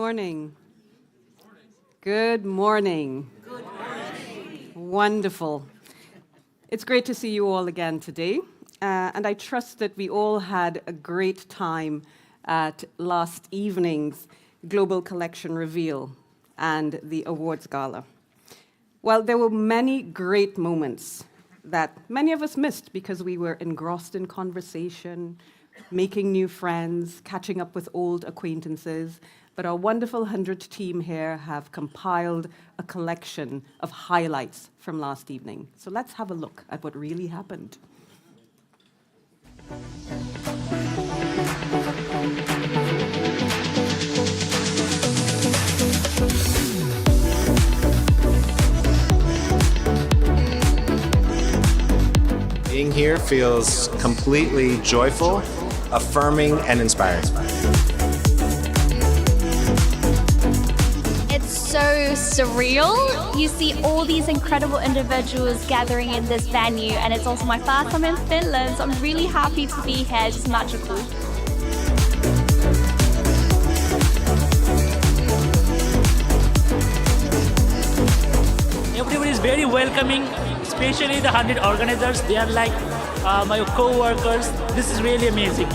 morning. Good morning. Good morning. Wonderful. It's great to see you all again today. And I trust that we all had a great time at last evening's Global Collection Reveal and the Awards Gala. Well, there were many great moments that many of us missed because we were engrossed in conversation, making new friends, catching up with old acquaintances. But our wonderful HundrED team here have compiled a collection of highlights from last evening. So let's have a look at what really happened. Being here feels completely joyful, affirming, and inspiring. It's so surreal. You see all these incredible individuals gathering in this venue, and it's also my first time in Finland, so I'm really happy to be here. It's just magical. Everybody is very welcoming, especially the HundrED organizers. They are like my co-workers. This is really amazing.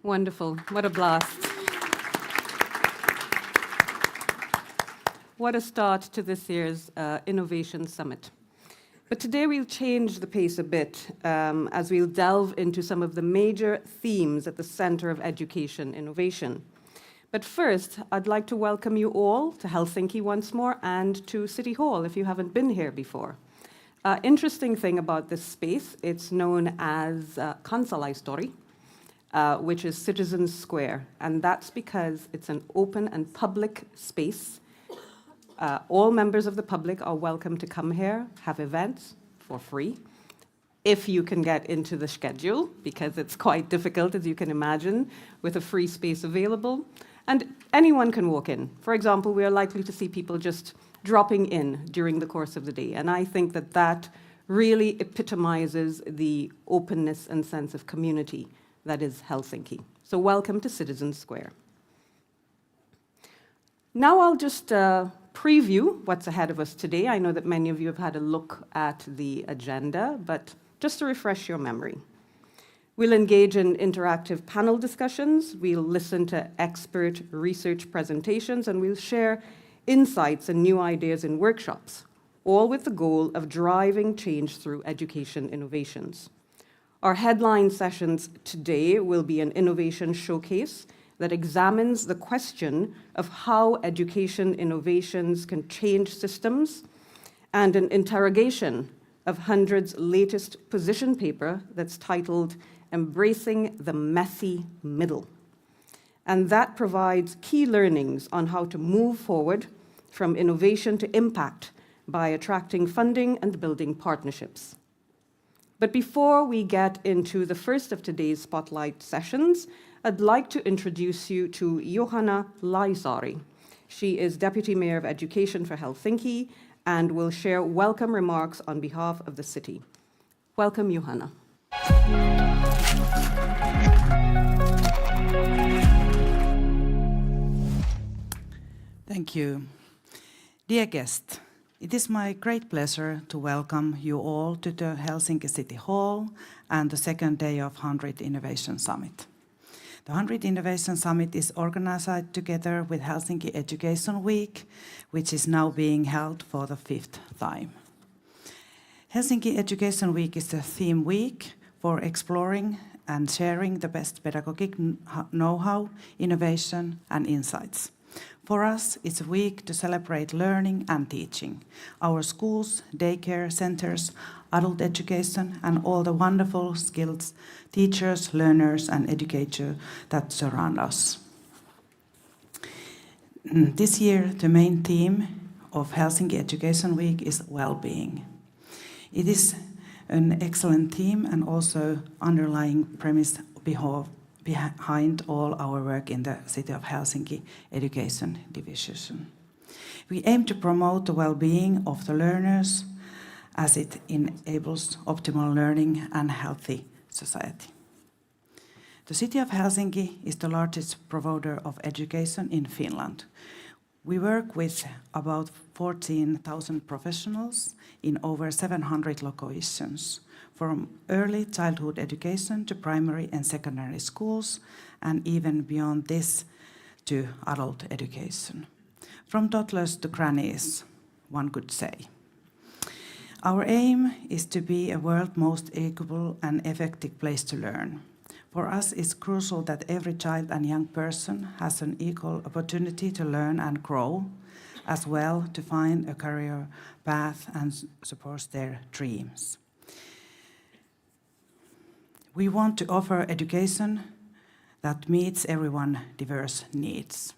Wonderful. What a blast. What a start to this year's Innovation Summit. But today we'll change the pace a bit as we'll delve into some of the major themes at the center of education innovation. But first, I'd like to welcome you all to Helsinki once more and to City Hall if you haven't been here before. Interesting thing about this space, it's known as Kansalaistori, which is Citizens Square, and that's because it's an open and public space. All members of the public are welcome to come here, have events for free, if you can get into the schedule, because it's quite difficult, as you can imagine, with a free space available. And anyone can walk in. For example, we are likely to see people just dropping in during the course of the day. And I think that that really epitomizes the openness and sense of community that is Helsinki. So welcome to Citizens Square. Now I'll just preview what's ahead of us today. I know that many of you have had a look at the agenda, but just to refresh your memory. We'll engage in interactive panel discussions, we'll listen to expert research presentations, and we'll share insights and new ideas in workshops, all with the goal of driving change through education innovations. Our headline sessions today will be an innovation showcase that examines the question of how education innovations can change systems, and an interrogation of HundrED's latest position paper that's titled Embracing the Messy Middle. And that provides key learnings on how to move forward from innovation to impact by attracting funding and building partnerships. But before we get into the first of today's spotlight sessions, I'd like to introduce you to Johanna Laisaari. She is Deputy Mayor of Education for Helsinki and will share welcome remarks on behalf of the city. Welcome, Johanna. Thank you. Dear guests, it is my great pleasure to welcome you all to the Helsinki City Hall and the second day of HundrED Innovation Summit. The HundrED Innovation Summit is organized together with Helsinki Education Week, which is now being held for the 5th time. Helsinki Education Week is a theme week for exploring and sharing the best pedagogic know-how, innovation, and insights. For us, it's a week to celebrate learning and teaching, our schools, daycare centers, adult education, and all the wonderful skills teachers, learners, and educators that surround us. This year, the main theme of Helsinki Education Week is well-being. It is an excellent theme and also underlying premise behind all our work in the City of Helsinki Education Division. We aim to promote the well-being of the learners as it enables optimal learning and healthy society. The City of Helsinki is the largest provider of education in Finland. We work with about 14,000 professionals in over 700 locations, from early childhood education to primary and secondary schools, and even beyond this to adult education. From toddlers to grannies, one could say. Our aim is to be a world's most equal and effective place to learn. For us, it's crucial that every child and young person has an equal opportunity to learn and grow, as well to find a career path and support their dreams. We want to offer education that meets everyone's diverse needs.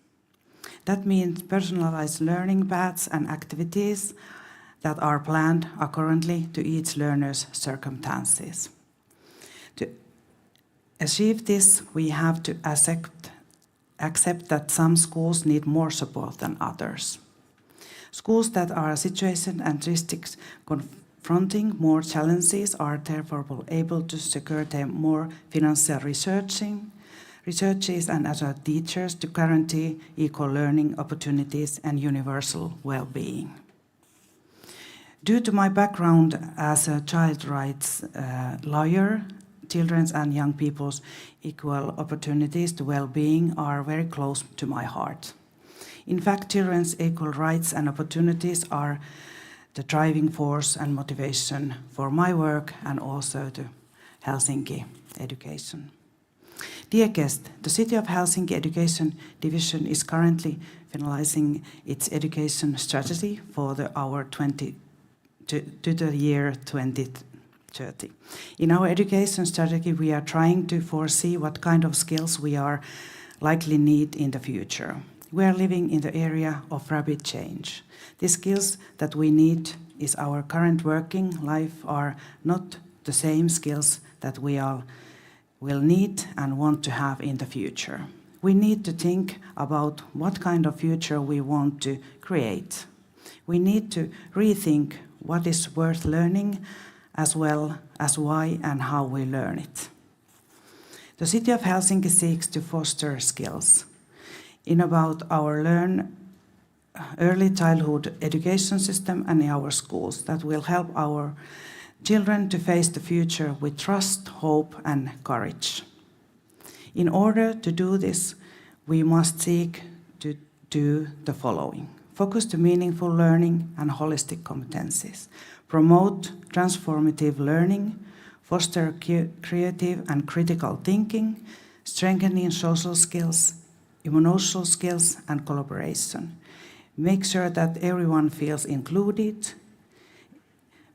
That means personalized learning paths and activities that are planned accordingly to each learner's circumstances. To achieve this, we have to accept that some schools need more support than others. Schools that are situated and districts confronting more challenges are therefore able to secure them more financial researches and other teachers to guarantee equal learning opportunities and universal well-being. Due to my background as a child rights lawyer, children's and young people's equal opportunities to well-being are very close to my heart. In fact, children's equal rights and opportunities are the driving force and motivation for my work and also the Helsinki education. Dear guest, the City of Helsinki Education Division is currently finalizing its education strategy for the year 2030. In our education strategy, we are trying to foresee what kind of skills we are likely need in the future. We are living in the area of rapid change. The skills that we need is our current working life are not the same skills that we will need and want to have in the future. We need to think about what kind of future we want to create. We need to rethink what is worth learning, as well as why and how we learn it. The City of Helsinki seeks to foster skills in about our early childhood education system and in our schools that will help our children to face the future with trust, hope, and courage. In order to do this, we must seek to do the following: focus to meaningful learning and holistic competencies, promote transformative learning, foster creative and critical thinking, strengthening social skills, emotional skills, and collaboration. Make sure that everyone feels included,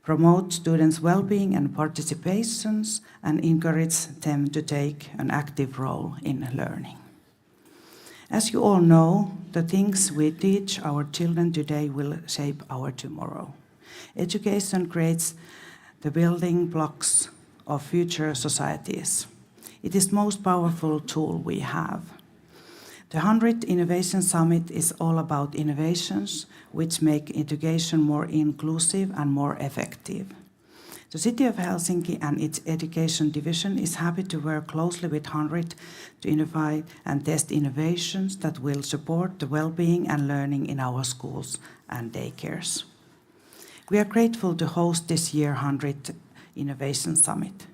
promote students' well-being and participations, and encourage them to take an active role in learning. As you all know, the things we teach our children today will shape our tomorrow. Education creates the building blocks of future societies. It is the most powerful tool we have. The HundrED Innovation Summit is all about innovations which make education more inclusive and more effective. The City of Helsinki and its Education Division is happy to work closely with HundrED to innovate and test innovations that will support the well-being and learning in our schools and daycares. We are grateful to host this year's HundrED Innovation Summit.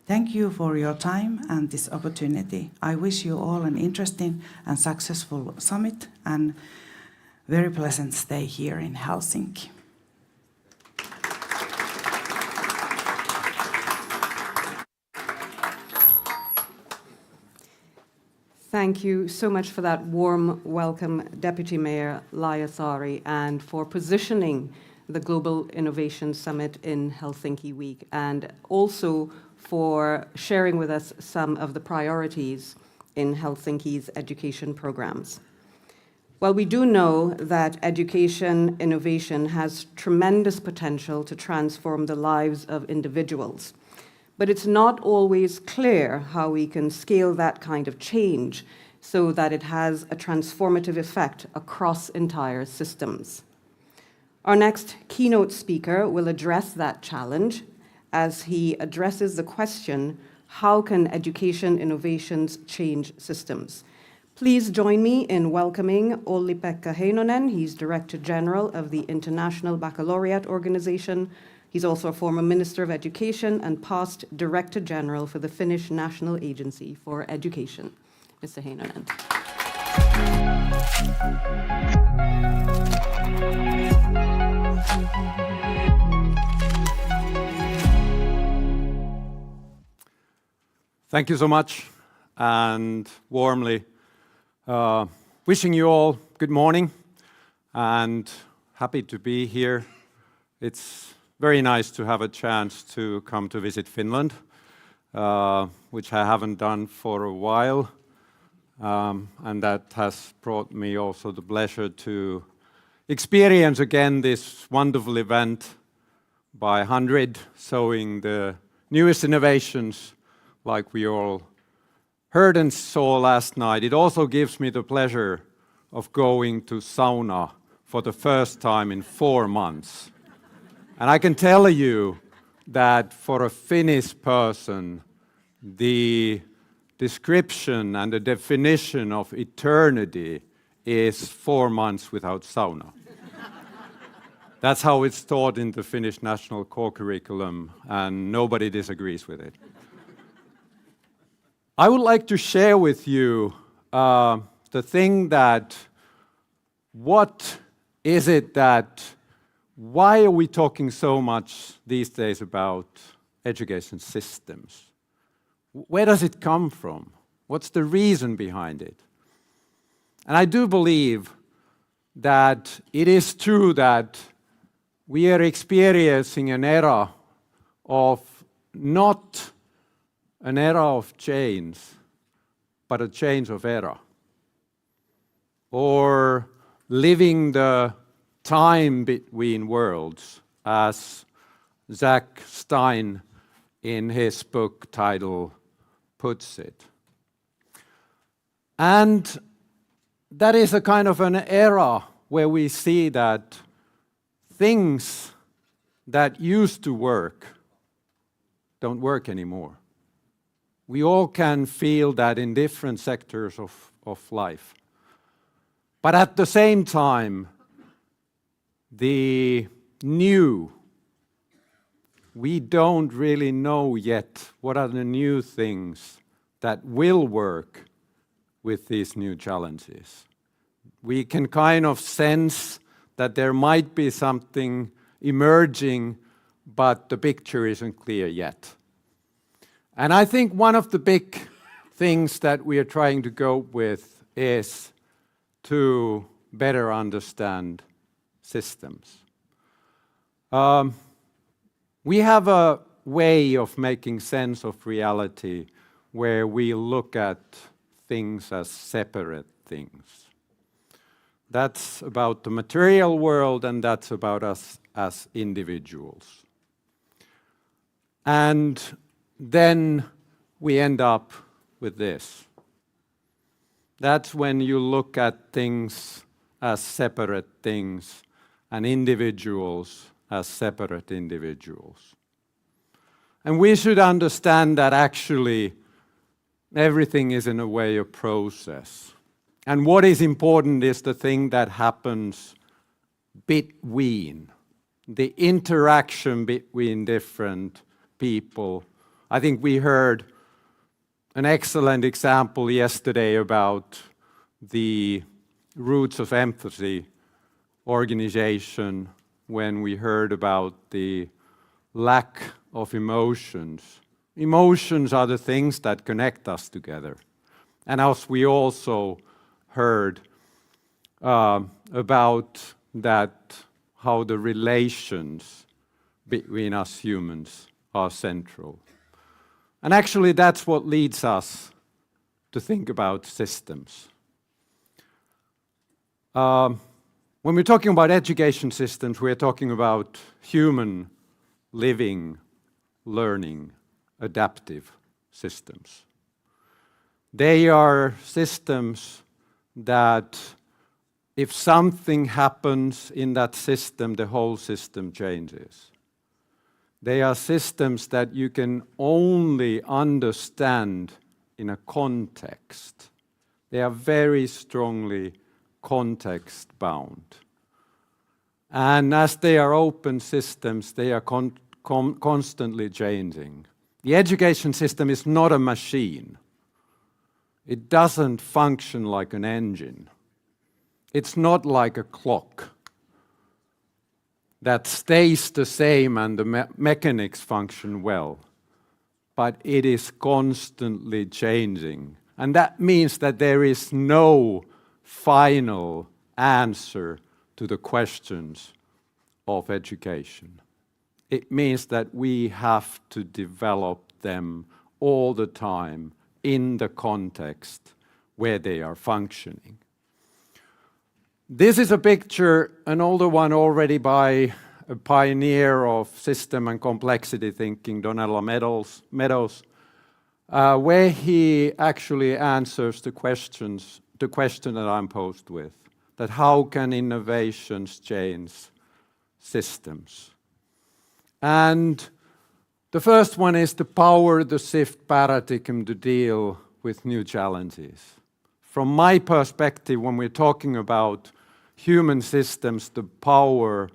Thank you for your time and this opportunity. I wish you all an interesting and successful summit and very pleasant stay here in Helsinki. Thank you so much for that warm welcome, Deputy Mayor Laajasaari, and for positioning the Global Innovation Summit in Helsinki Week, and also for sharing with us some of the priorities in Helsinki's education programs. Well, we do know that education innovation has tremendous potential to transform the lives of individuals, but it's not always clear how we can scale that kind of change so that it has a transformative effect across entire systems. Our next keynote speaker will address that challenge as he addresses the question, how can education innovations change systems? Please join me in welcoming Olli-Pekka Heinonen. He's Director General of the International Baccalaureate Organization. He's also a former Minister of Education and past Director General for the Finnish National Agency for Education. Mr. Heinonen. Thank you so much, and warmly wishing you all good morning, and happy to be here. It's very nice to have a chance to come to visit Finland, which I haven't done for a while, and that has brought me also the pleasure to experience again this wonderful event by HundrED, showing the newest innovations like we all heard and saw last night. It also gives me the pleasure of going to sauna for the first time in 4 months. And I can tell you that for a Finnish person, the description and the definition of eternity is 4 months without sauna. That's how it's taught in the Finnish national core curriculum, and nobody disagrees with it. I would like to share with you the thing that, what is it that, why are we talking so much these days about education systems? Where does it come from? What's the reason behind it? And I do believe that it is true that we are experiencing an era of not an era of change, but a change of era. Or living the time between worlds, as Zach Stein in his book title puts it. And that is a kind of an era where we see that things that used to work don't work anymore. We all can feel that in different sectors of life. But at the same time, the new, we don't really know yet what are the new things that will work with these new challenges. We can kind of sense that there might be something emerging, but the picture isn't clear yet. And I think one of the big things that we are trying to go with is to better understand systems. We have a way of making sense of reality where we look at things as separate things. That's about the material world, and that's about us as individuals. And then we end up with this. That's when you look at things as separate things and individuals as separate individuals. And we should understand that actually everything is in a way a process. And what is important is the thing that happens between, the interaction between different people. I think we heard an excellent example yesterday about the Roots of Empathy organization when we heard about the lack of emotions. Emotions are the things that connect us together. And as we also heard about that, how the relations between us humans are central. And actually that's what leads us to think about systems. When we're talking about education systems, we're talking about human living, learning adaptive systems. They are systems that if something happens in that system, the whole system changes. They are systems that you can only understand in a context. They are very strongly context-bound. And as they are open systems, they are constantly changing. The education system is not a machine. It doesn't function like an engine. It's not like a clock that stays the same and the mechanics function well, but it is constantly changing. And that means that there is no final answer to the questions of education. It means that we have to develop them all the time in the context where they are functioning. This is a picture, an older one already by a pioneer of system and complexity thinking, Donella Meadows, where he actually answers the question that I'm posed with, that how can innovations change systems? And the first one is to power the shift paradigm to deal with new challenges. From my perspective, when we're talking about human systems, the power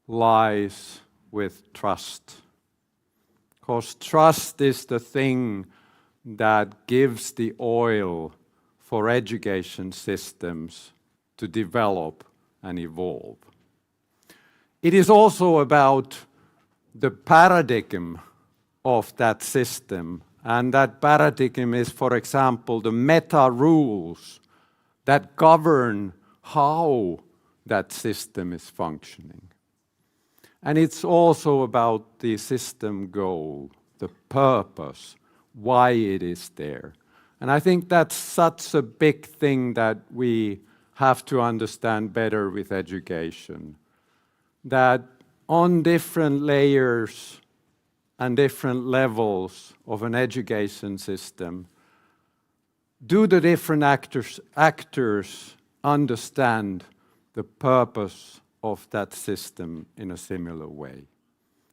lies with trust. Because trust is the thing that gives the oil for education systems to develop and evolve. It is also about the paradigm of that system, and that paradigm is, for example, the meta rules that govern how that system is functioning. And it's also about the system goal, the purpose, why it is there. And I think that's such a big thing that we have to understand better with education, that on different layers and different levels of an education system, do the different actors understand the purpose of that system in a similar way?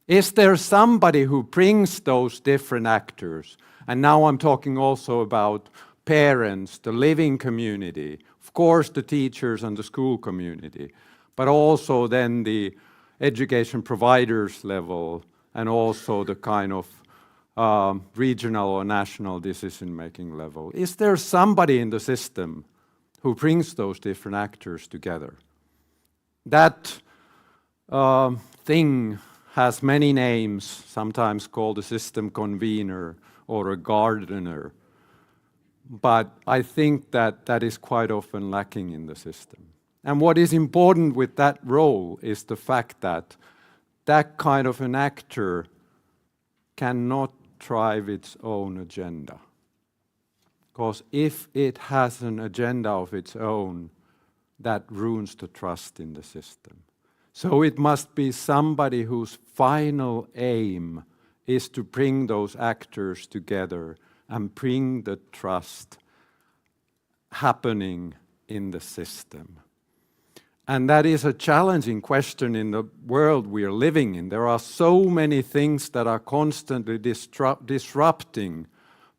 Is there somebody who brings those different actors? And now I'm talking also about parents, the living community, of course the teachers and the school community, but also then the education providers level and also the kind of regional or national decision-making level. Is there somebody in the system who brings those different actors together? That thing has many names, sometimes called a system convener or a gardener, but I think that that is quite often lacking in the system. And what is important with that role is the fact that that kind of an actor cannot drive its own agenda. Because if it has an agenda of its own, that ruins the trust in the system. So it must be somebody whose final aim is to bring those actors together and bring the trust happening in the system. And that is a challenging question in the world we are living in. There are so many things that are constantly disrupting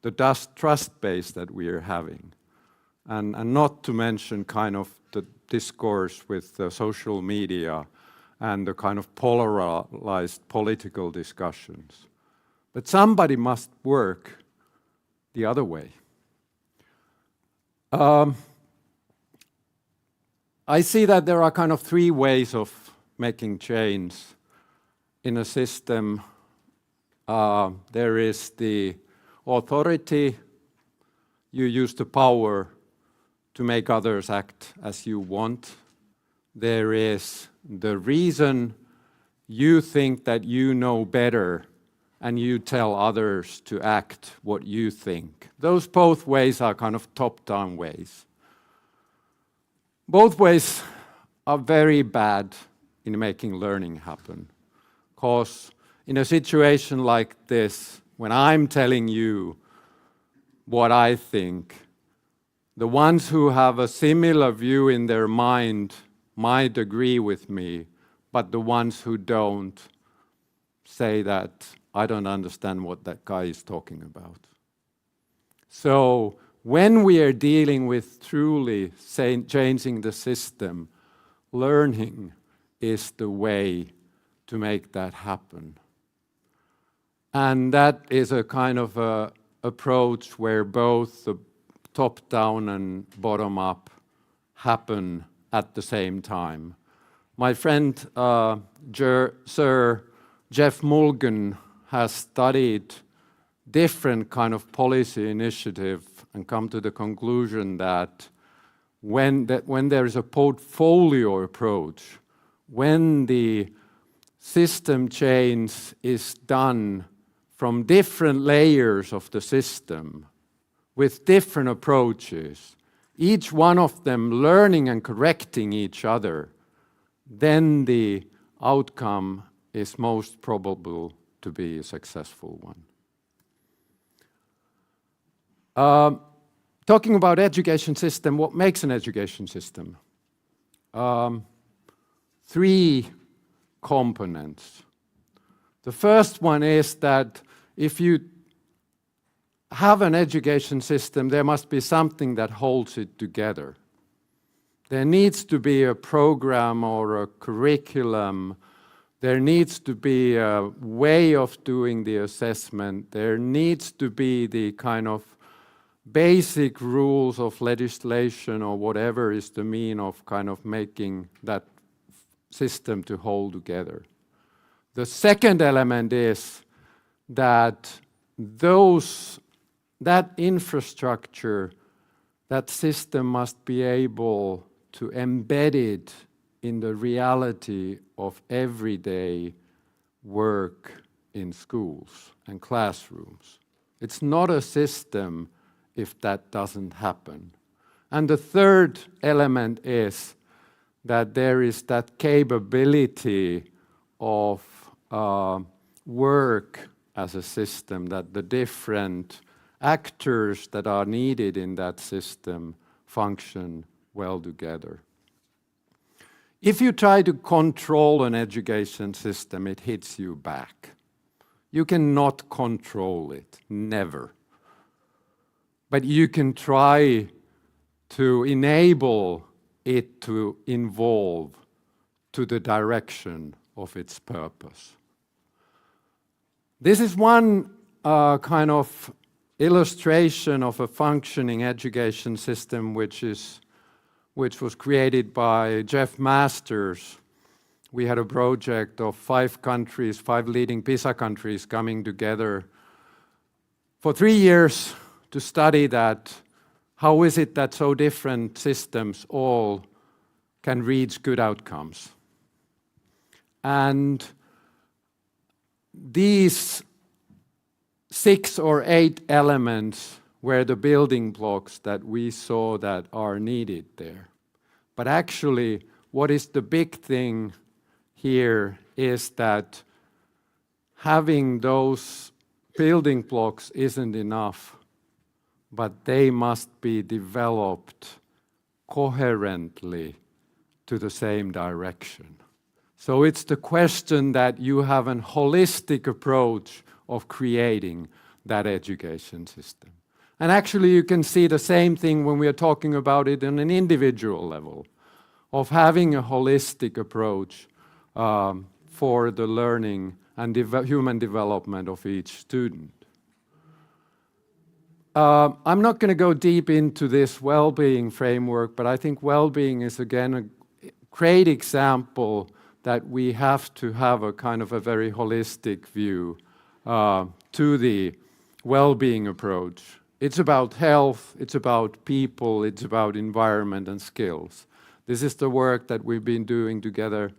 the trust base that we are having. And not to mention kind of the discourse with the social media and the kind of polarized political discussions. But somebody must work the other way. I see that there are kind of three ways of making change in a system. There is the authority. You use the power to make others act as you want. There is the reason. You think that you know better and you tell others to act what you think. Those both ways are kind of top-down ways. Both ways are very bad in making learning happen. Because in a situation like this, when I'm telling you what I think, the ones who have a similar view in their mind might agree with me, but the ones who don't say that I don't understand what that guy is talking about. So when we are dealing with truly changing the system, learning is the way to make that happen. And that is a kind of a approach where both the top-down and bottom-up happen at the same time. My friend Sir Jeff Mulgan has studied different kind of policy initiative and come to the conclusion that when there is a portfolio approach, when the system change is done from different layers of the system with different approaches, each one of them learning and correcting each other, then the outcome is most probable to be a successful one. Talking about education system, what makes an education system? 3 components. The first one is that if you have an education system, there must be something that holds it together. There needs to be a program or a curriculum. There needs to be a way of doing the assessment. There needs to be the kind of basic rules of legislation or whatever is the mean of kind of making that system to hold together. The second element is that that infrastructure, that system must be able to embed it in the reality of everyday work in schools and classrooms. It's not a system if that doesn't happen. And the third element is that there is that capability of work as a system, that the different actors that are needed in that system function well together. If you try to control an education system, it hits you back. You cannot control it, never. But you can try to enable it to evolve to the direction of its purpose. This is one kind of illustration of a functioning education system which was created by Jeff Masters. We had a project of 5 countries, 5 leading PISA countries coming together for 3 years to study that. How is it that so different systems all can reach good outcomes? And these 6 or 8 elements were the building blocks that we saw that are needed there. But actually, what is the big thing here is that having those building blocks isn't enough, but they must be developed coherently to the same direction. So it's the question that you have a holistic approach of creating that education system. And actually you can see the same thing when we are talking about it on an individual level, of having a holistic approach for the learning and human development of each student. I'm not going to go deep into this well-being framework, but I think well-being is again a great example that we have to have a kind of a very holistic view to the well-being approach. It's about health, it's about people, it's about environment and skills. This is the work that we've been doing together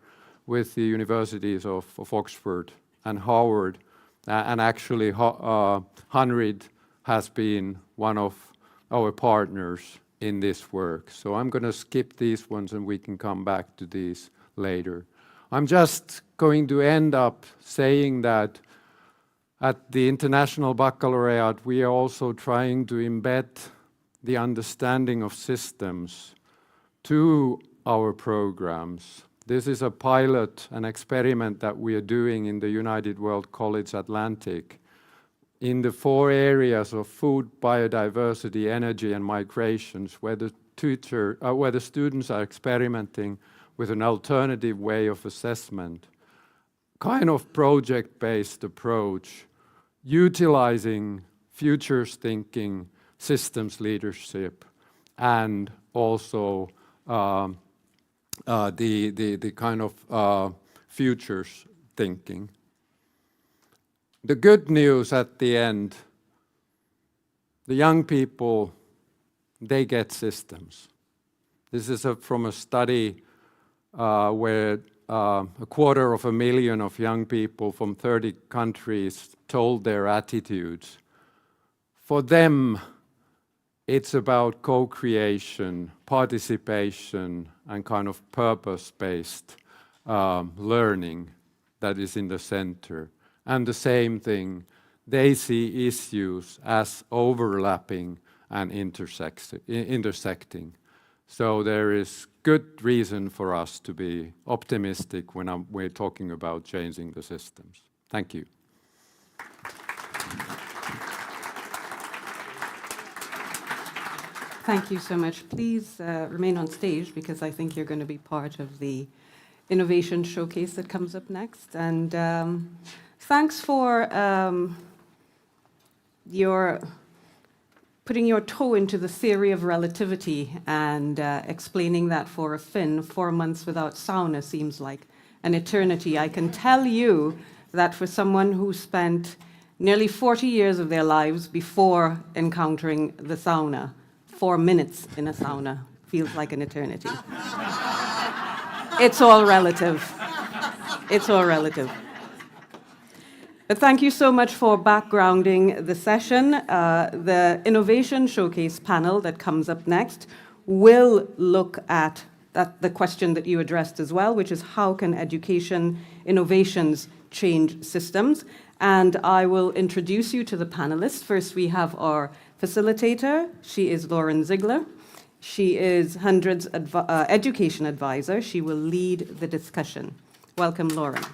with the universities of Oxford and Harvard, and actually HundrED has been one of our partners in this work. So I'm going to skip these ones and we can come back to these later. I'm just going to end up saying that At the International Baccalaureate, we are also trying to embed the understanding of systems to our programs. This is a pilot, an experiment that we are doing in the United World College Atlantic in the 4 areas of food, biodiversity, energy, and migrations, where the students are experimenting with an alternative way of assessment, kind of project-based approach, utilizing futures thinking, systems leadership, and also the kind of futures thinking. The good news at the end, the young people, they get systems. This is from a study where 250,000 of young people from 30 countries told their attitudes. For them, it's about co-creation, participation, and kind of purpose-based learning that is in the center. And the same thing, they see issues as overlapping and intersecting. So there is good reason for us to be optimistic when we're talking about changing the systems. Thank you. Thank you so much. Please remain on stage because I think you're going to be part of the innovation showcase that comes up next. And thanks for putting your toe into the theory of relativity and explaining that for a Finn, 4 months without sauna seems like an eternity. I can tell you that for someone who spent nearly 40 years of their lives before encountering the sauna, 4 minutes in a sauna feels like an eternity. It's all relative. It's all relative. But thank you so much for backgrounding the session. The Innovation Showcase panel that comes up next will look at the question that you addressed as well, which is how can education innovations change systems? And I will introduce you to the panelists. First, we have our facilitator. She is Lauren Ziegler. She is HundrED's education advisor. She will lead the discussion. Welcome, Lauren.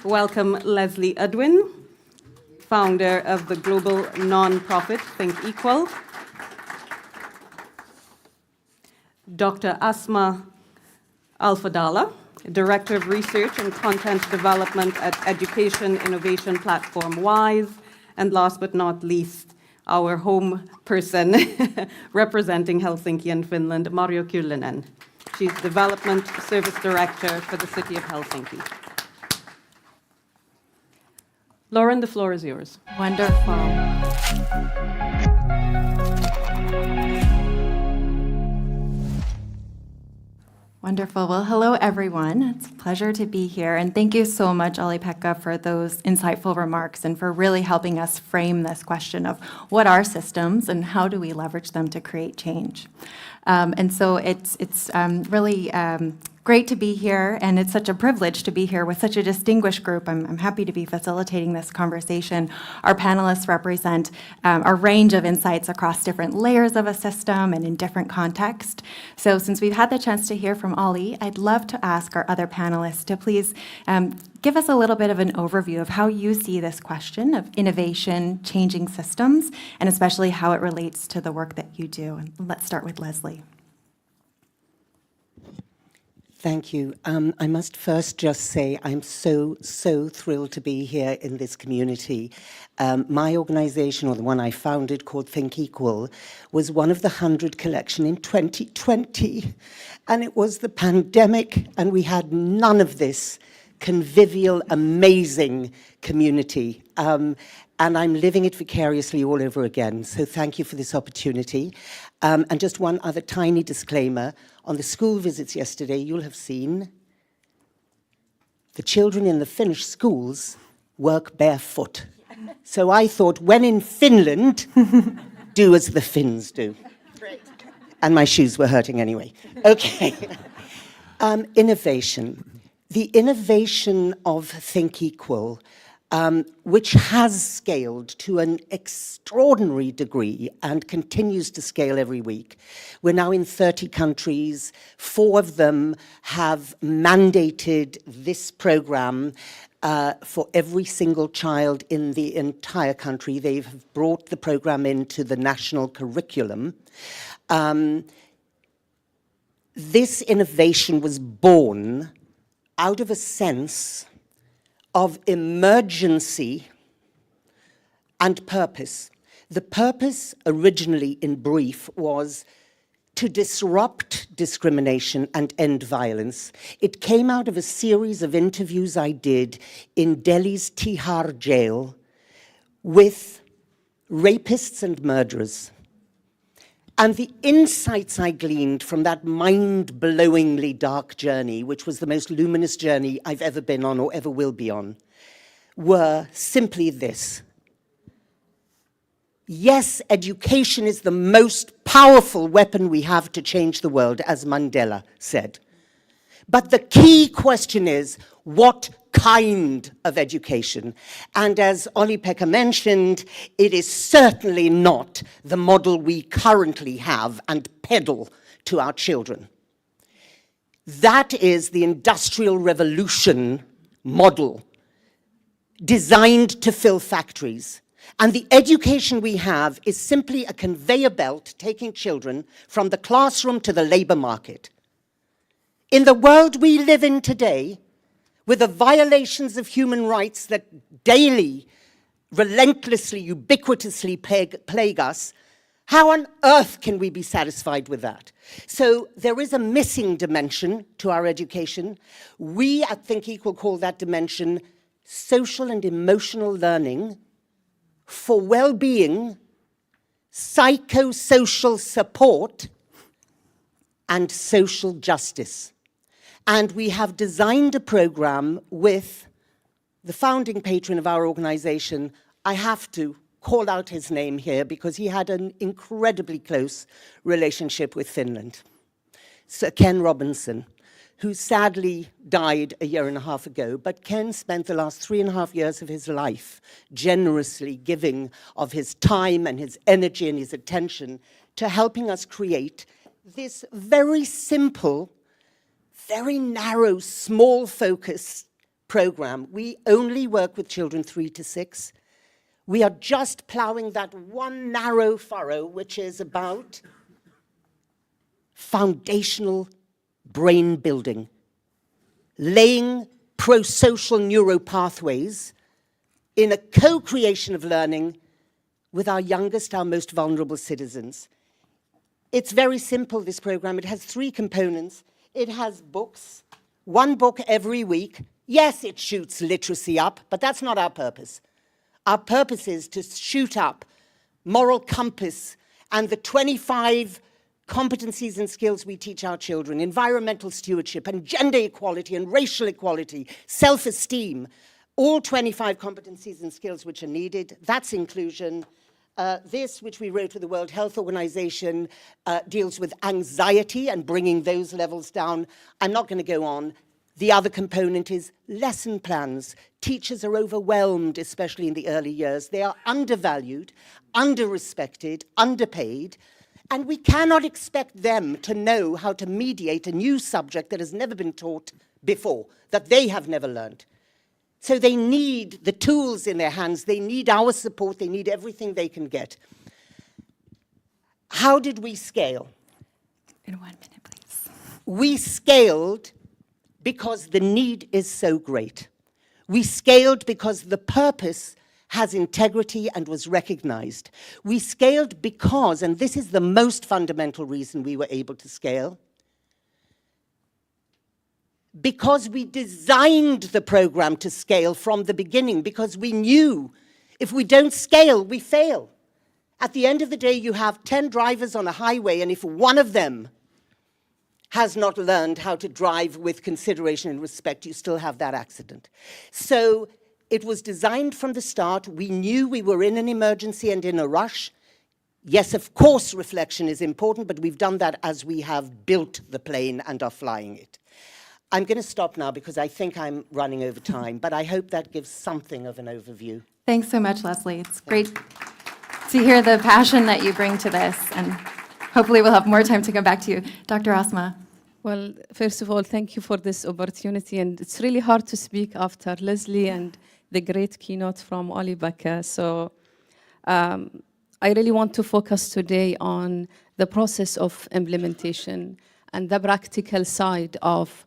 Welcome, Leslie Udwin, founder of the global nonprofit Think Equal. Dr. Asma Alfadala, Director of Research and Content Development at education innovation platform WISE. And last but not least, our home person representing Helsinki and Finland, Marjo Kyllönen. She's Development Service Director for the City of Helsinki. Lauren, the floor is yours. Wonderful. Wonderful. Well, hello, everyone. It's a pleasure to be here. And thank you so much, Olli-Pekka, for those insightful remarks and for really helping us frame this question of what are systems and how do we leverage them to create change. And so it's really great to be here, and it's such a privilege to be here with such a distinguished group. I'm happy to be facilitating this conversation. Our panelists represent a range of insights across different layers of a system and in different contexts. So since we've had the chance to hear from Olli, I'd love to ask our other panelists to please give us a little bit of an overview of how you see this question of innovation changing systems, and especially how it relates to the work that you do. And let's start with Leslie. Thank you. I must first just say I'm so thrilled to be here in this community. My organization, or the one I founded called Think Equal, was one of the 100 collection in 2020. And it was the pandemic, and we had none of this convivial, amazing community. And I'm living it vicariously all over again. So thank you for this opportunity. And just one other tiny disclaimer. On the school visits yesterday, you'll have seen the children in the Finnish schools work barefoot. So I thought, when in Finland, do as the Finns do. Great. And my shoes were hurting anyway. Okay. Innovation. the innovation of Think Equal, which has scaled to an extraordinary degree and continues to scale every week. We're now in 30 countries. 4 of them have mandated this program for every single child in the entire country. They've brought the program into the national curriculum. This innovation was born out of a sense of emergency and purpose. The purpose originally, in brief, was to disrupt discrimination and end violence. It came out of a series of interviews I did in Delhi's Tihar jail with rapists and murderers. And the insights I gleaned from that mind-blowingly dark journey, which was the most luminous journey I've ever been on or ever will be on, were simply this. Yes, education is the most powerful weapon we have to change the world, as Mandela said. But the key question is, what kind of education? And as Olli-Pekka mentioned, it is certainly not the model we currently have and peddle to our children. That is the Industrial Revolution model designed to fill factories. And the education we have is simply a conveyor belt taking children from the classroom to the labor market. In the world we live in today, with the violations of human rights that daily, relentlessly, ubiquitously plague us, how on earth can we be satisfied with that? So there is a missing dimension to our education. We at Think Equal call that dimension social and emotional learning for well-being, psychosocial support, and social justice. And we have designed a program with the founding patron of our organization. I have to call out his name here because he had an incredibly close relationship with Finland. Sir Ken Robinson, who sadly died a year and a half ago, but Ken spent the last 3.5 years of his life generously giving of his time and his energy and his attention to helping us create this very simple, very narrow, small focus program. We only work with children 3 to 6. We are just plowing that one narrow furrow, which is about foundational brain building, laying pro-social neuropathways in a co-creation of learning with our youngest, our most vulnerable citizens. It's very simple, this program. It has 3 components. It has books, 1 book every week. Yes, it shoots literacy up, but that's not our purpose. Our purpose is to shoot up moral compass and the 25 competencies and skills we teach our children, environmental stewardship and gender equality and racial equality, self-esteem, all 25 competencies and skills which are needed. That's inclusion. This, which we wrote with the World Health Organization, deals with anxiety and bringing those levels down. I'm not going to go on. The other component is lesson plans. Teachers are overwhelmed, especially in the early years. They are undervalued, under-respected, underpaid, and we cannot expect them to know how to mediate a new subject that has never been taught before, that they have never learned. So they need the tools in their hands. They need our support. They need everything they can get. How did we scale? In 1 minute, please. We scaled because the need is so great. We scaled because the purpose has integrity and was recognized. We scaled because, and this is the most fundamental reason we were able to scale, because we designed the program to scale from the beginning, because we knew if we don't scale, we fail. At the end of the day, you have 10 drivers on a highway, and if one of them has not learned how to drive with consideration and respect, you still have that accident. So it was designed from the start. We knew we were in an emergency and in a rush. Yes, of course, reflection is important, but we've done that as we have built the plane and are flying it. I'm going to stop now because I think I'm running over time, but I hope that gives something of an overview. Thanks so much, Leslie. It's great to hear the passion that you bring to this, and hopefully we'll have more time to come back to you. Dr. Asma. Well, first of all, thank you for this opportunity, and it's really hard to speak after Leslie and the great keynote from Oli Becca. So I really want to focus today on the process of implementation and the practical side of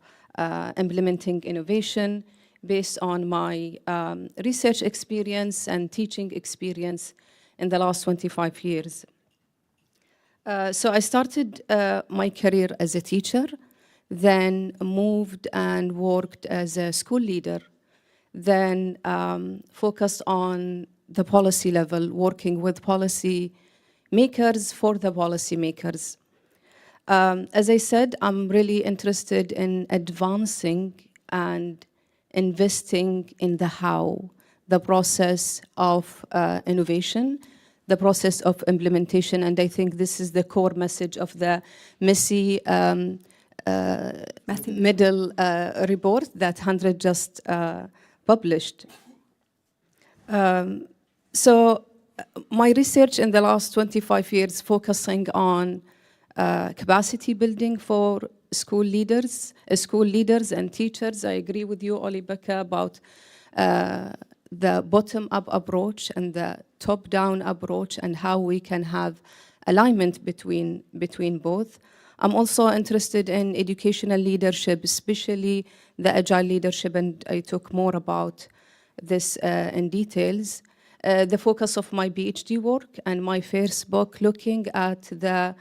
implementing innovation based on my research experience and teaching experience in the last 25 years. So I started my career as a teacher, then moved and worked as a school leader, then focused on the policy level, working with policy makers for the policy makers. As I said, I'm really interested in advancing and investing in the how, the process of innovation, the process of implementation, and I think this is the core message of the messy middle report that HundrED just published. So my research in the last 25 years focusing on capacity building for school leaders and teachers. I agree with you, Oli Becca, about the bottom-up approach and the top-down approach and how we can have alignment between both. I'm also interested in educational leadership, especially the agile leadership, and I talk more about this in details. The focus of my PhD work and my first book looking at the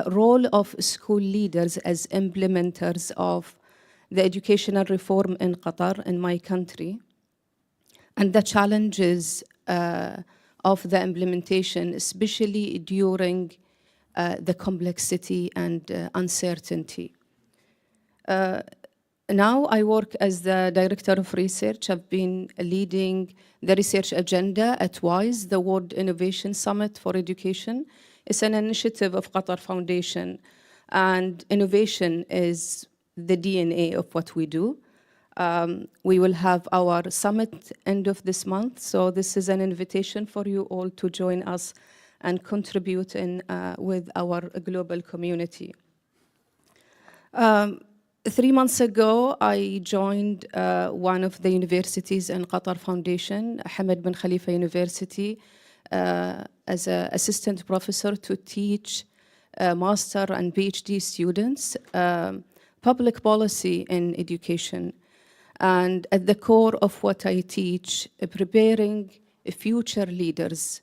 role of school leaders as implementers of the educational reform in Qatar, in my country, and the challenges of the implementation, especially during the complexity and uncertainty. Now I work as the Director of Research. I've been leading the research agenda at WISE, the World Innovation Summit for Education. It's an initiative of Qatar Foundation, and innovation is the DNA of what we do. We will have our summit end of this month, so this is an invitation for you all to join us and contribute with our global community. 3 months ago, I joined one of the universities in Qatar Foundation, Hamad bin Khalifa University, as an assistant professor to teach master and PhD students public policy in education. And at the core of what I teach, preparing future leaders,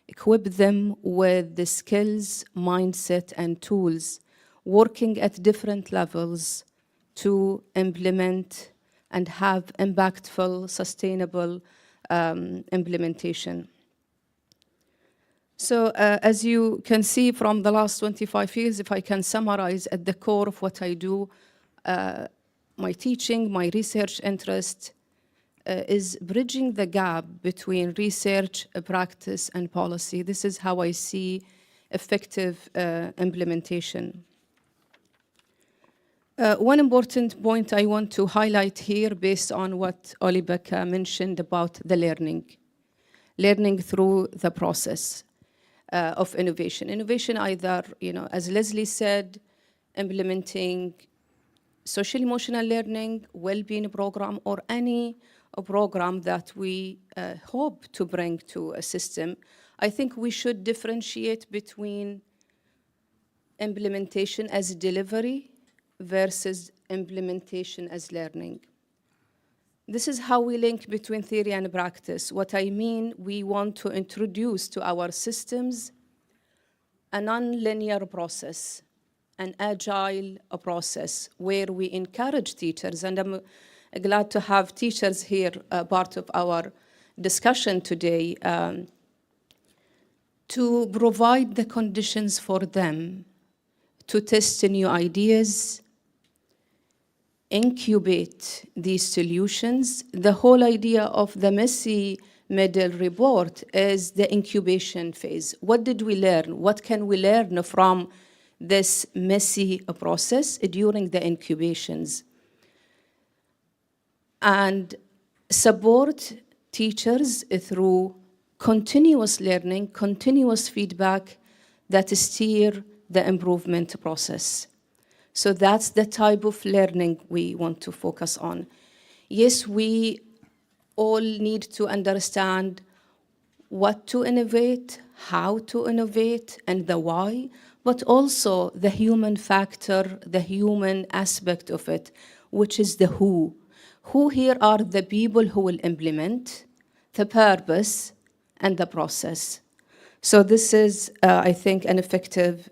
equip them with the skills, mindset, and tools, working at different levels to implement and have impactful, sustainable implementation. So as you can see from the last 25 years, if I can summarize at the core of what I do, my teaching, my research interest is bridging the gap between research, practice, and policy. This is how I see effective implementation. One important point I want to highlight here based on what Oli Becca mentioned about the learning through the process of innovation. Innovation either, as Leslie said, implementing social emotional learning, well-being program, or any program that we hope to bring to a system. I think we should differentiate between implementation as delivery versus implementation as learning. This is how we link between theory and practice. What I mean, we want to introduce to our systems a non-linear process, an agile process where we encourage teachers, and I'm glad to have teachers here, part of our discussion today, to provide the conditions for them to test new ideas, incubate these solutions. The whole idea of the messy middle report is the incubation phase. What did we learn? What can we learn from this messy process during the incubations? and support teachers through continuous learning, continuous feedback that steer the improvement process. So that's the type of learning we want to focus on. Yes, we all need to understand what to innovate, how to innovate, and the why, but also the human factor, the human aspect of it, which is the who. Who here are the people who will implement the purpose and the process. So this is, I think, an effective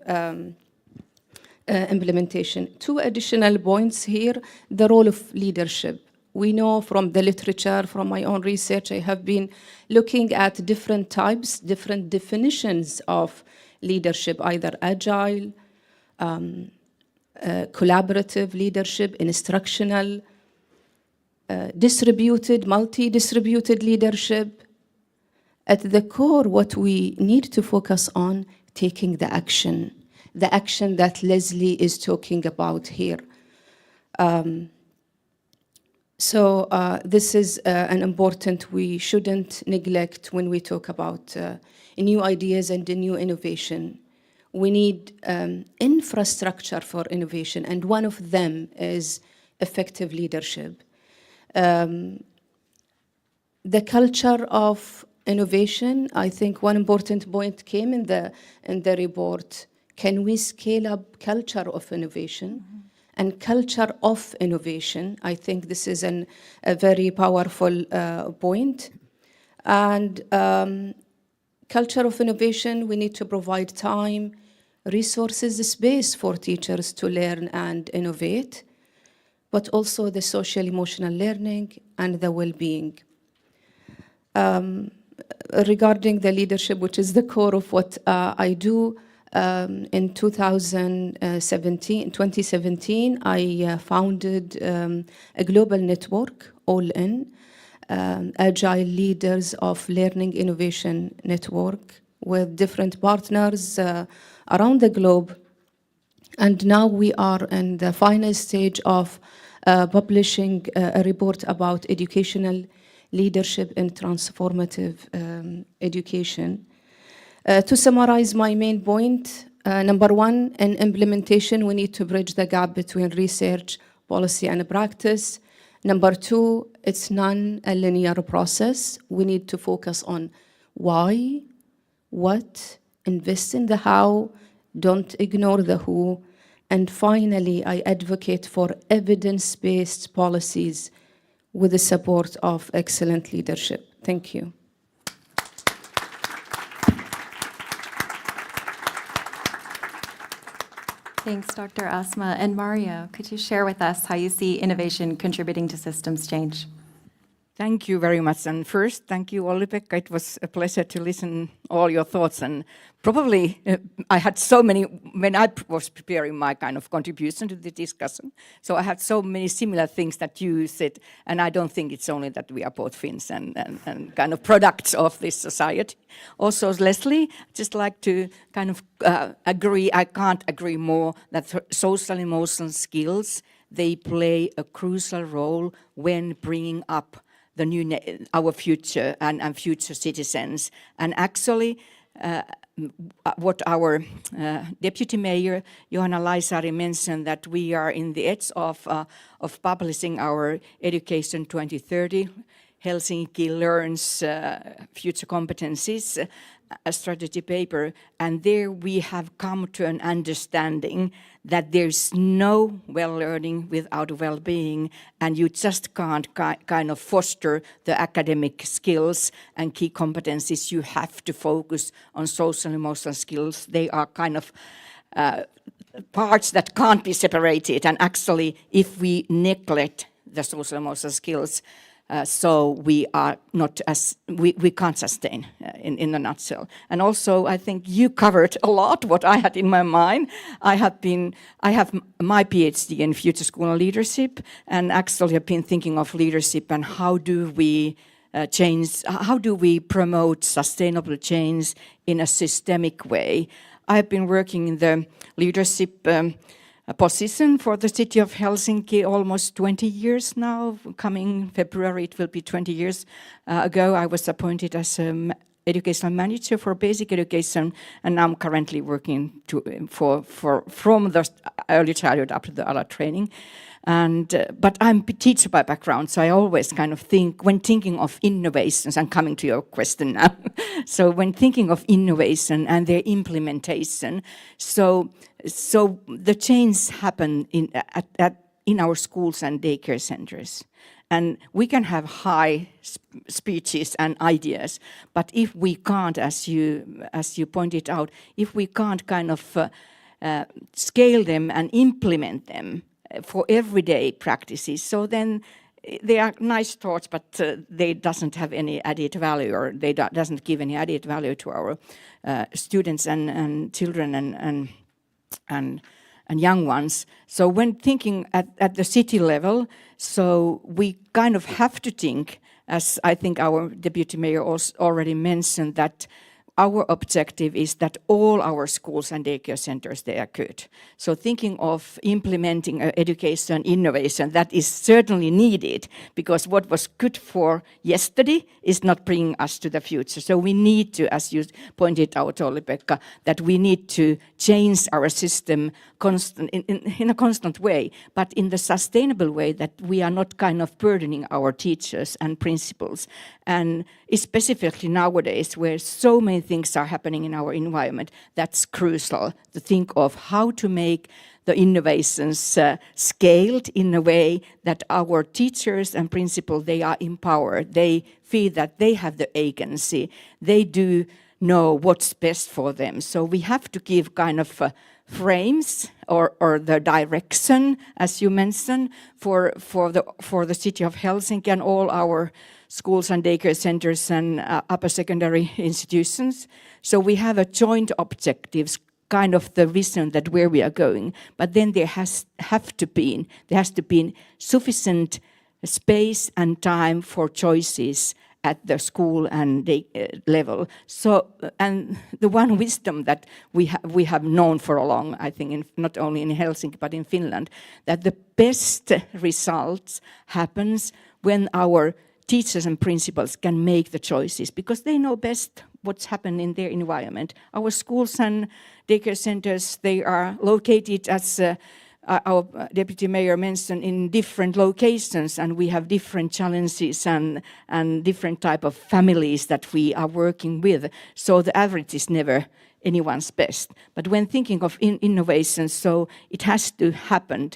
implementation. 2 additional points here, the role of leadership. We know from the literature, from my own research, I have been looking at different types, different definitions of leadership, either agile, collaborative leadership, instructional, distributed, multi-distributed leadership. At the core, what we need to focus on, taking the action that Leslie is talking about here. So this is an important, we shouldn't neglect when we talk about new ideas and new innovation. We need infrastructure for innovation, and one of them is effective leadership. The culture of innovation, I think one important point came in the report. Can we scale up culture of innovation? And culture of innovation, I think this is a very powerful point. And culture of innovation, we need to provide time, resources, space for teachers to learn and innovate, but also the social emotional learning and the well-being. Regarding the leadership, which is the core of what I do, in 2017, I founded a global network, All In, Agile Leaders of Learning Innovation Network, with different partners around the globe. And now we are in the final stage of publishing a report about educational leadership and transformative education. To summarize my main point, number 1, in implementation, we need to bridge the gap between research, policy, and practice. Number 2, it's a linear process. We need to focus on why, what, invest in the how, don't ignore the who. And finally, I advocate for evidence-based policies with the support of excellent leadership. Thank you. Thanks, Dr. Asma. And Mario, could you share with us how you see innovation contributing to systems change? Thank you very much. And first, thank you, Olli-Pekka. It was a pleasure to listen all your thoughts. And probably I had so many, when I was preparing my kind of contribution to the discussion, so I had so many similar things that you said. And I don't think it's only that we are both Finns and kind of products of this society. Also, Leslie, just like to kind of agree, I can't agree more that social emotional skills, they play a crucial role when bringing up our future and future citizens. And actually, what our Deputy Mayor, Johanna Laisari, mentioned, that we are in the edge of publishing our Education 2030, Helsinki Learns Future Competencies, a strategy paper, and there we have come to an understanding that there's no well-learning without well-being, and you just can't kind of foster the academic skills and key competencies. You have to focus on social and emotional skills. They are kind of parts that can't be separated, and actually, if we neglect the social and emotional skills, so we are not as we can't sustain in a nutshell. And also, I think you covered a lot what I had in my mind. I have my PhD in future school leadership, and actually have been thinking of leadership and how do we change, how do we promote sustainable change in a systemic way. I have been working in the leadership position for the city of Helsinki almost 20 years now. Coming February, it will be 20 years ago. I was appointed as educational manager for basic education, and I'm currently working from the early childhood up to the adult training. But I'm a teacher by background, so I always kind of think, when thinking of innovations, I'm coming to your question now. So when thinking of innovation and their implementation, so the change happen in our schools and daycare centers. And we can have high speeches and ideas, but if we can't, as you pointed out, if we can't kind of scale them and implement them for everyday practices, so then they are nice thoughts, but they doesn't have any added value, or they doesn't give any added value to our students and children and young ones. So when thinking at the city level, so we kind of have to think, as I think our deputy mayor already mentioned, that our objective is that all our schools and daycare centers, they are good. So thinking of implementing education innovation, that is certainly needed, because what was good for yesterday is not bringing us to the future. So we need to, as you pointed out, Olli-Pekka, that we need to change our system in a constant way, but in the sustainable way, that we are not kind of burdening our teachers and principals. And specifically nowadays, where so many things are happening in our environment, that's crucial to think of how to make the innovations scaled in a way that our teachers and principals, they are empowered. They feel that they have the agency. They do know what's best for them. So we have to give kind of frames or the direction, as you mentioned, for the city of Helsinki and all our schools and daycare centers and upper secondary institutions. So we have a joint objectives, kind of the vision that where we are going. But then there has to be sufficient space and time for choices at the school and level. So, and the one wisdom that we have known for a long, I think, not only in Helsinki but in Finland, that the best results happens when our teachers and principals can make the choices, because they know best what's happened in their environment. Our schools and daycare centers, they are located, as our deputy mayor mentioned, in different locations, and we have different challenges and different type of families that we are working with. So the average is never anyone's best. But when thinking of innovation, so it has to happen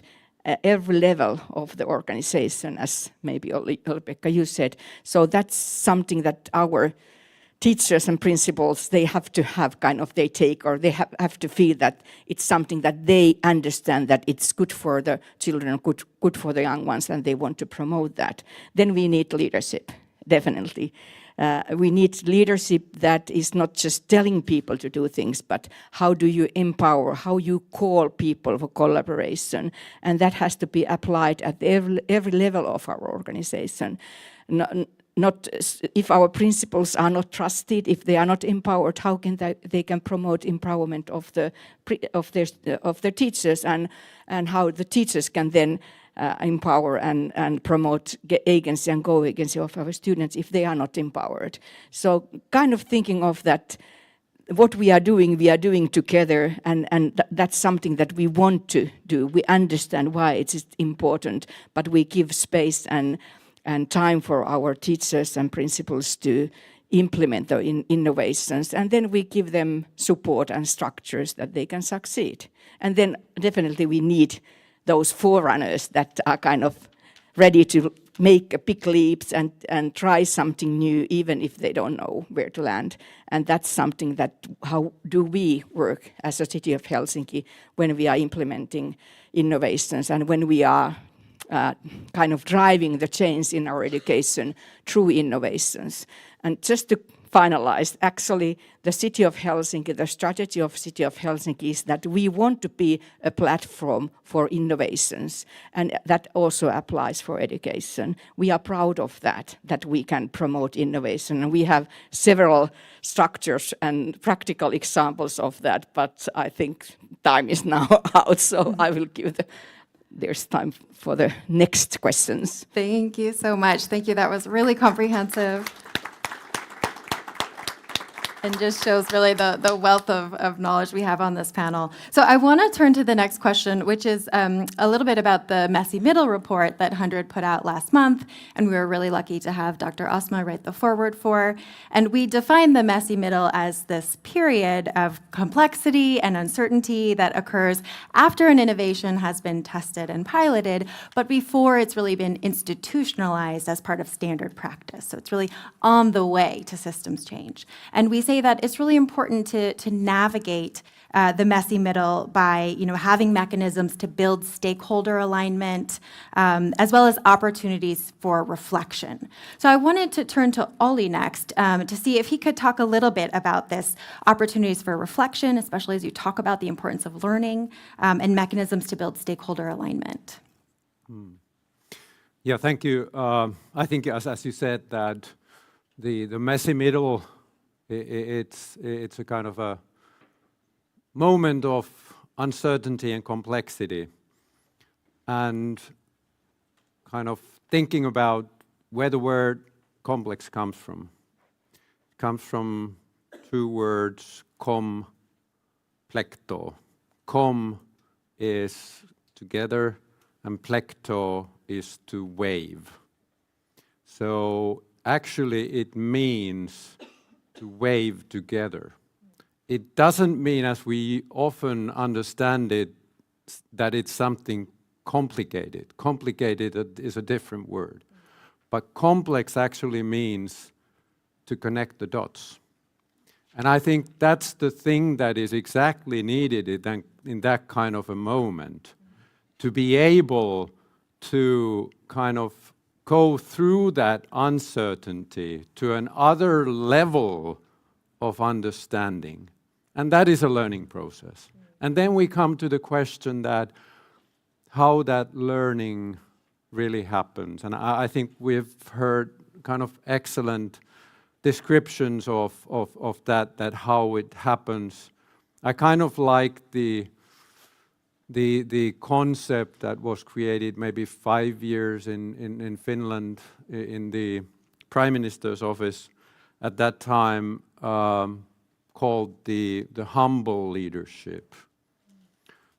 at every level of the organization, as maybe Olli-Pekka, you said. So that's something that our teachers and principals, they have to have kind of they take, or they have to feel that it's something that they understand, that it's good for the children, good for the young ones, and they want to promote that. Then we need leadership, definitely. We need leadership that is not just telling people to do things, but how do you empower, how you call people for collaboration. And that has to be applied at every level of our organization. Not if our principals are not trusted, if they are not empowered, how can they can promote empowerment of their teachers, and how the teachers can then empower and promote agency and go-agency of our students if they are not empowered. So kind of thinking of that, what we are doing together, and that's something that we want to do. We understand why it's important, but we give space and time for our teachers and principals to implement the innovations, and then we give them support and structures that they can succeed. And then definitely we need those forerunners that are kind of ready to make big leaps and try something new, even if they don't know where to land. And that's something that, how do we work as a city of Helsinki when we are implementing innovations and when we are kind of driving the change in our education through innovations. And just to finalized. Actually, the City of Helsinki, the strategy of City of Helsinki is that we want to be a platform for innovations, and that also applies for education. We are proud of that we can promote innovation, and we have several structures and practical examples of that, but I think time is now out, so I will give there's time for the next questions. Thank you so much. Thank you. That was really comprehensive. And just shows really the wealth of knowledge we have on this panel. So I want to turn to the next question, which is a little bit about the Messy Middle report that HundrED put out last month, and we were really lucky to have Dr. Asma write the foreword for. And we define the messy middle as this period of complexity and uncertainty that occurs after an innovation has been tested and piloted, but before it's really been institutionalized as part of standard practice. So it's really on the way to systems change. And we say that it's really important to navigate the messy middle by having mechanisms to build stakeholder alignment, as well as opportunities for reflection. So I wanted to turn to Olli next to see if he could talk a little bit about this opportunities for reflection, especially as you talk about the importance of learning and mechanisms to build stakeholder alignment. Yeah, thank you. I think, as you said, that the messy middle, it's a kind of a moment of uncertainty and complexity, and kind of thinking about where the word complex comes from. It comes from two words, com, plekto. Com is together, and plekto is to wave. So actually it means to wave together. It doesn't mean, as we often understand it, that it's something complicated. Complicated is a different word. But complex actually means to connect the dots. And I think that's the thing that is exactly needed in that kind of a moment, to be able to kind of go through that uncertainty to another level of understanding. And that is a learning process. And then we come to the question that how that learning really happens. And I think we've heard kind of excellent descriptions of that how it happens. I kind of like the concept that was created maybe 5 years in Finland in the Prime Minister's office at that time, called the humble leadership.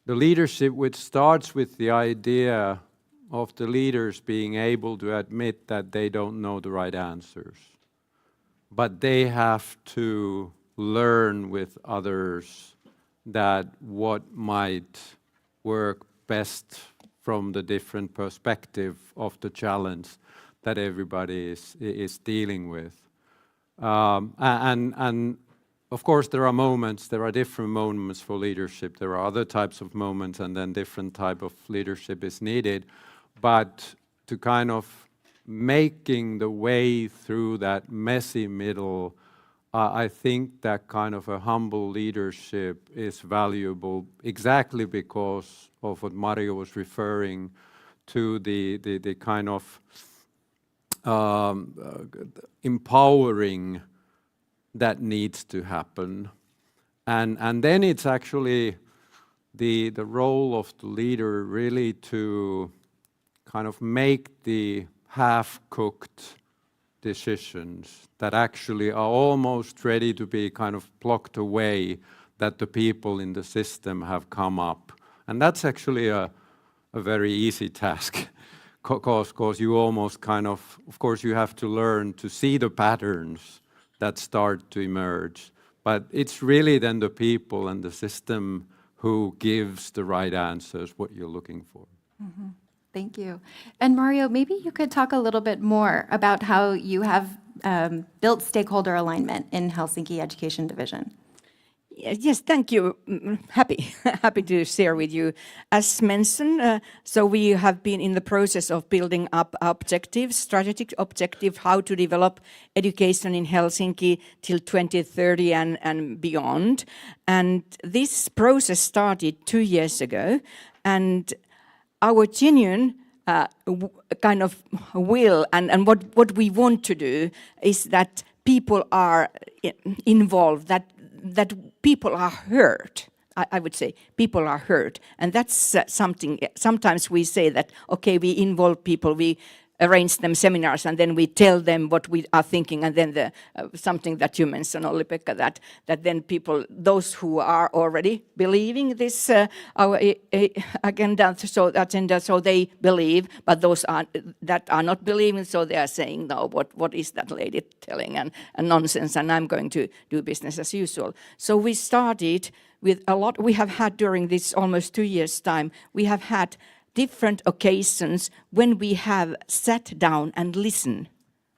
The leadership which starts with the idea of the leaders being able to admit that they don't know the right answers, but they have to learn with others that what might work best from the different perspective of the challenge that everybody is dealing with. And of course there are different moments for leadership. There are other types of moments, and then different type of leadership is needed. But to kind of making the way through that messy middle, I think that kind of a humble leadership is valuable exactly because of what Mario was referring to, the kind of empowering that needs to happen. And then it's actually the role of the leader really to kind of make the half-cooked decisions that actually are almost ready to be kind of plucked away, that the people in the system have come up. And that's actually a very easy task, because you almost kind of course you have to learn to see the patterns that start to emerge. But it's really then the people and the system who gives the right answers, what you're looking for. Mm-hmm. Thank you. And Mario, maybe you could talk a little bit more about how you have built stakeholder alignment in Helsinki Education Division. Yes, thank you. Happy to share with you. As mentioned, so we have been in the process of building up objectives, strategic objective, how to develop education in Helsinki till 2030 and beyond. And this process started 2 years ago, and our genuine kind of will and what we want to do is that people are involved, that people are heard. I would say people are heard. And that's something, sometimes we say that, okay, we involve people, we arrange them seminars, and then we tell them what we are thinking, and then something that you mentioned, Olli-Pekka, that then people, those who are already believing this our agenda, so they believe, but those that are not believing, so they are saying, no, what is that lady telling, and nonsense, and I'm going to do business as usual. So we started with a lot. We have had during this almost 2 years' time, we have had different occasions when we have sat down and listened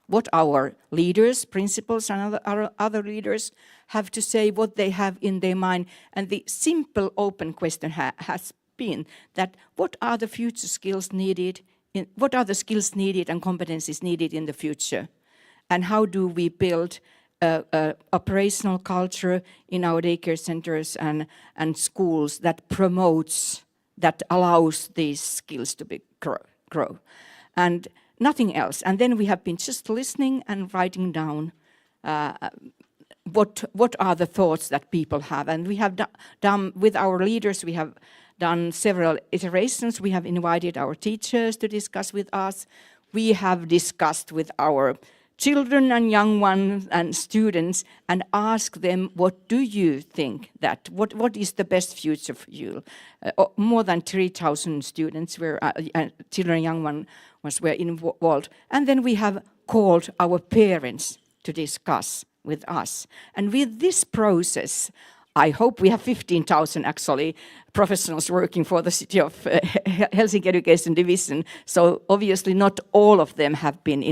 what our leaders, principals, and other leaders have to say, what they have in their mind. And the simple open question has been that what are the future skills needed, what are the skills needed and competencies needed in the future? And how do we build a operational culture in our daycare centers and schools that promotes, that allows these skills to grow, and nothing else. And then we have been just listening and writing down what are the thoughts that people have. And we have done with our leaders, we have done several iterations. We have invited our teachers to discuss with us. We have discussed with our children and young ones and students and ask them, what do you think that, what is the best future for you? More than 3,000 students were, children and young ones were involved. And then we have called our parents to discuss with us. And with this process, I hope we have 15,000 actually professionals working for the City of Helsinki Education Division. So obviously not all of them have been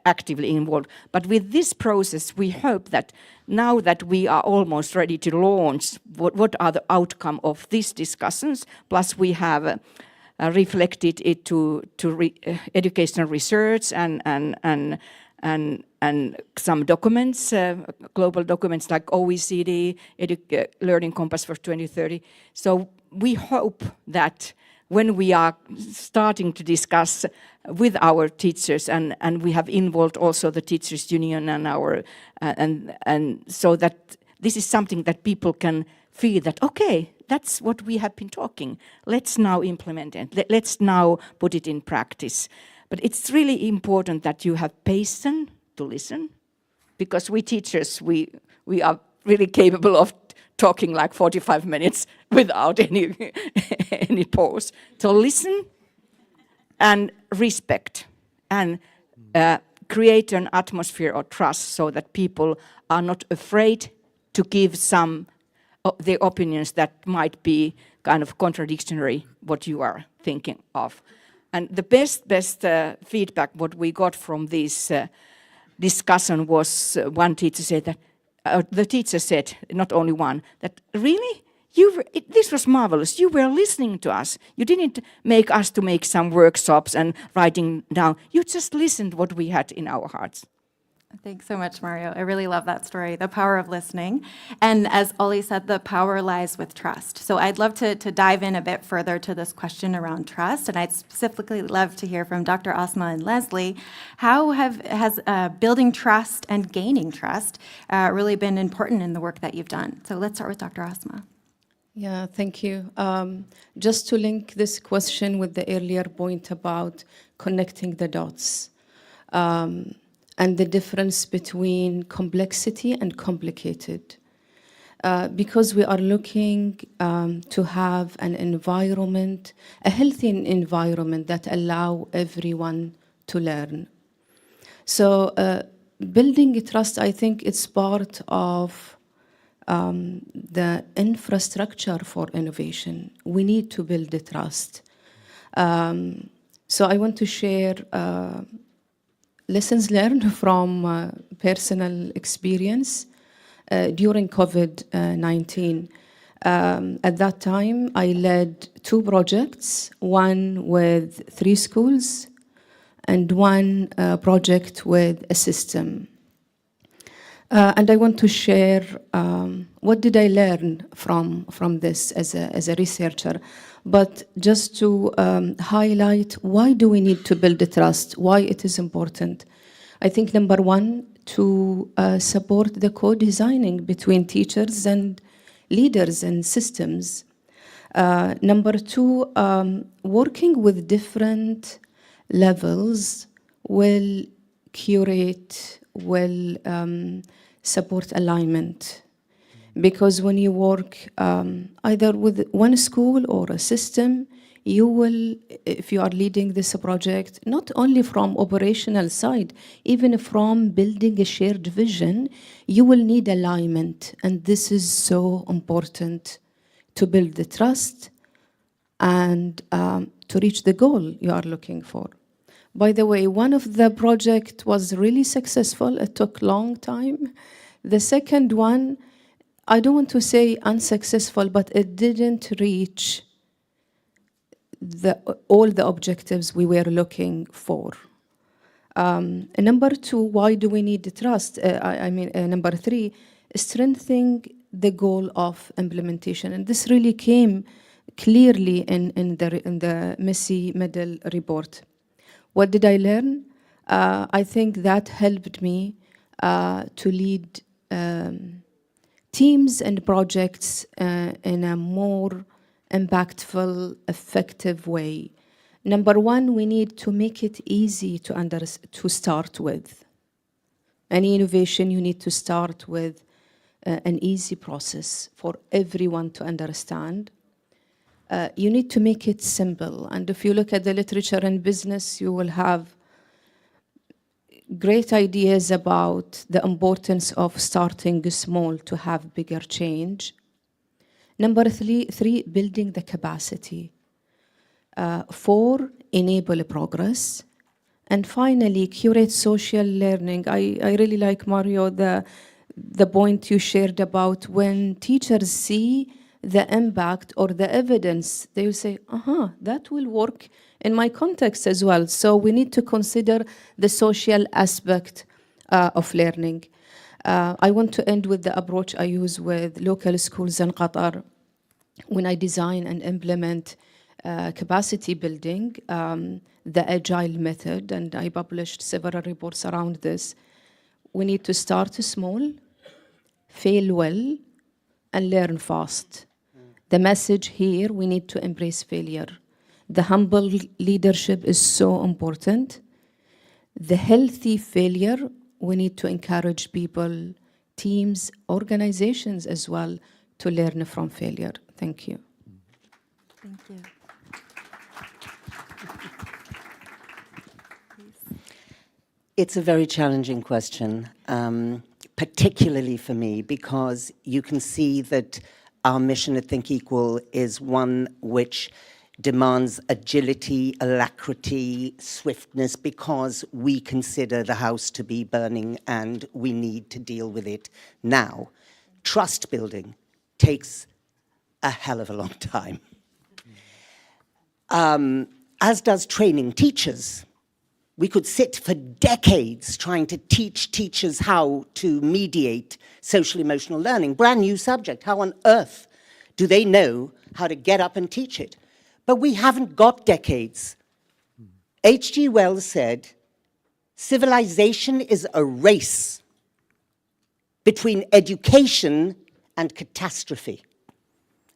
actively involved. But with this process, we hope that now that we are almost ready to launch, what are the outcome of these discussions? Plus we have reflected it to educational research and some documents, global documents like OECD, Learning Compass for 2030. So we hope that when we are starting to discuss with our teachers, and we have involved also the Teachers Union and our, and so that this is something that people can feel that, okay, that's what we have been talking. Let's now implement it. Let's now put it in practice. But it's really important that you have patience to listen, because we teachers, we are really capable of talking like 45 minutes without any pause. So listen and respect and create an atmosphere of trust so that people are not afraid to give some of their opinions that might be kind of contradictory what you are thinking of. And the best feedback what we got from this discussion was one teacher said that, the teacher said, not only one, that really, this was marvelous. You were listening to us. You didn't make us to make some workshops and writing down. You just listened what we had in our hearts. Thanks so much, Mario. I really love that story, the power of listening. And as Olli said, the power lies with trust. So I'd love to dive in a bit further to this question around trust. And I'd specifically love to hear from Dr. Asma and Leslie. How has building trust and gaining trust really been important in the work that you've done? So let's start with Dr. Asma. Yeah, thank you. Just to link this question with the earlier point about connecting the dots. And the difference between complexity and complicated. Because we are looking to have an environment, a healthy environment that allow everyone to learn. So building trust, I think it's part of the infrastructure for innovation. We need to build the trust. So I want to share lessons learned from personal experience. during COVID-19. At that time, I led 2 projects, one with 3 schools and one project with a system. And I want to share what did I learn from this as a researcher, but just to highlight why do we need to build the trust, why it is important. I think number 1, to support the co-designing between teachers and leaders and systems. Number 2, working with different levels will curate, will support alignment. Because when you work either with one school or a system, you will, if you are leading this project, not only from operational side, even from building a shared vision, you will need alignment. And this is so important to build the trust and to reach the goal you are looking for. By the way, one of the project was really successful. It took a long time. The second one, I don't want to say unsuccessful, but it didn't reach all the objectives we were looking for. Number 2, why do we need the trust? Number 3, strengthening the goal of implementation. And this really came clearly in the messy middle report. What did I learn? I think that helped me to lead teams and projects in a more impactful, effective way. Number 1, we need to make it easy to start with. Any innovation, you need to start with an easy process for everyone to understand. You need to make it simple. And if you look at the literature in business, you will have great ideas about the importance of starting small to have bigger change. Number 3, building the capacity. 4, enable progress. And finally, curate social learning. I really like, Mario, the point you shared about when teachers see the impact or the evidence, they will say, that will work in my context as well. So we need to consider the social aspect of learning. I want to end with the approach I use with local schools in Qatar when I design and implement capacity building, the agile method, and I published several reports around this. We need to start small, fail well, and learn fast. The message here, we need to embrace failure. The humble leadership is so important. The healthy failure, we need to encourage people, teams, organizations as well, to learn from failure. Thank you. Thank you. It's a very challenging question, particularly for me, because you can see that our mission at Think Equal is one which demands agility, alacrity, swiftness, because we consider the house to be burning and we need to deal with it now. Trust building takes a hell of a long time, as does training teachers. We could sit for decades trying to teach teachers how to mediate social emotional learning. Brand new subject. How on earth do they know how to get up and teach it? But we haven't got decades. H.G. Wells said, civilization is a race between education and catastrophe.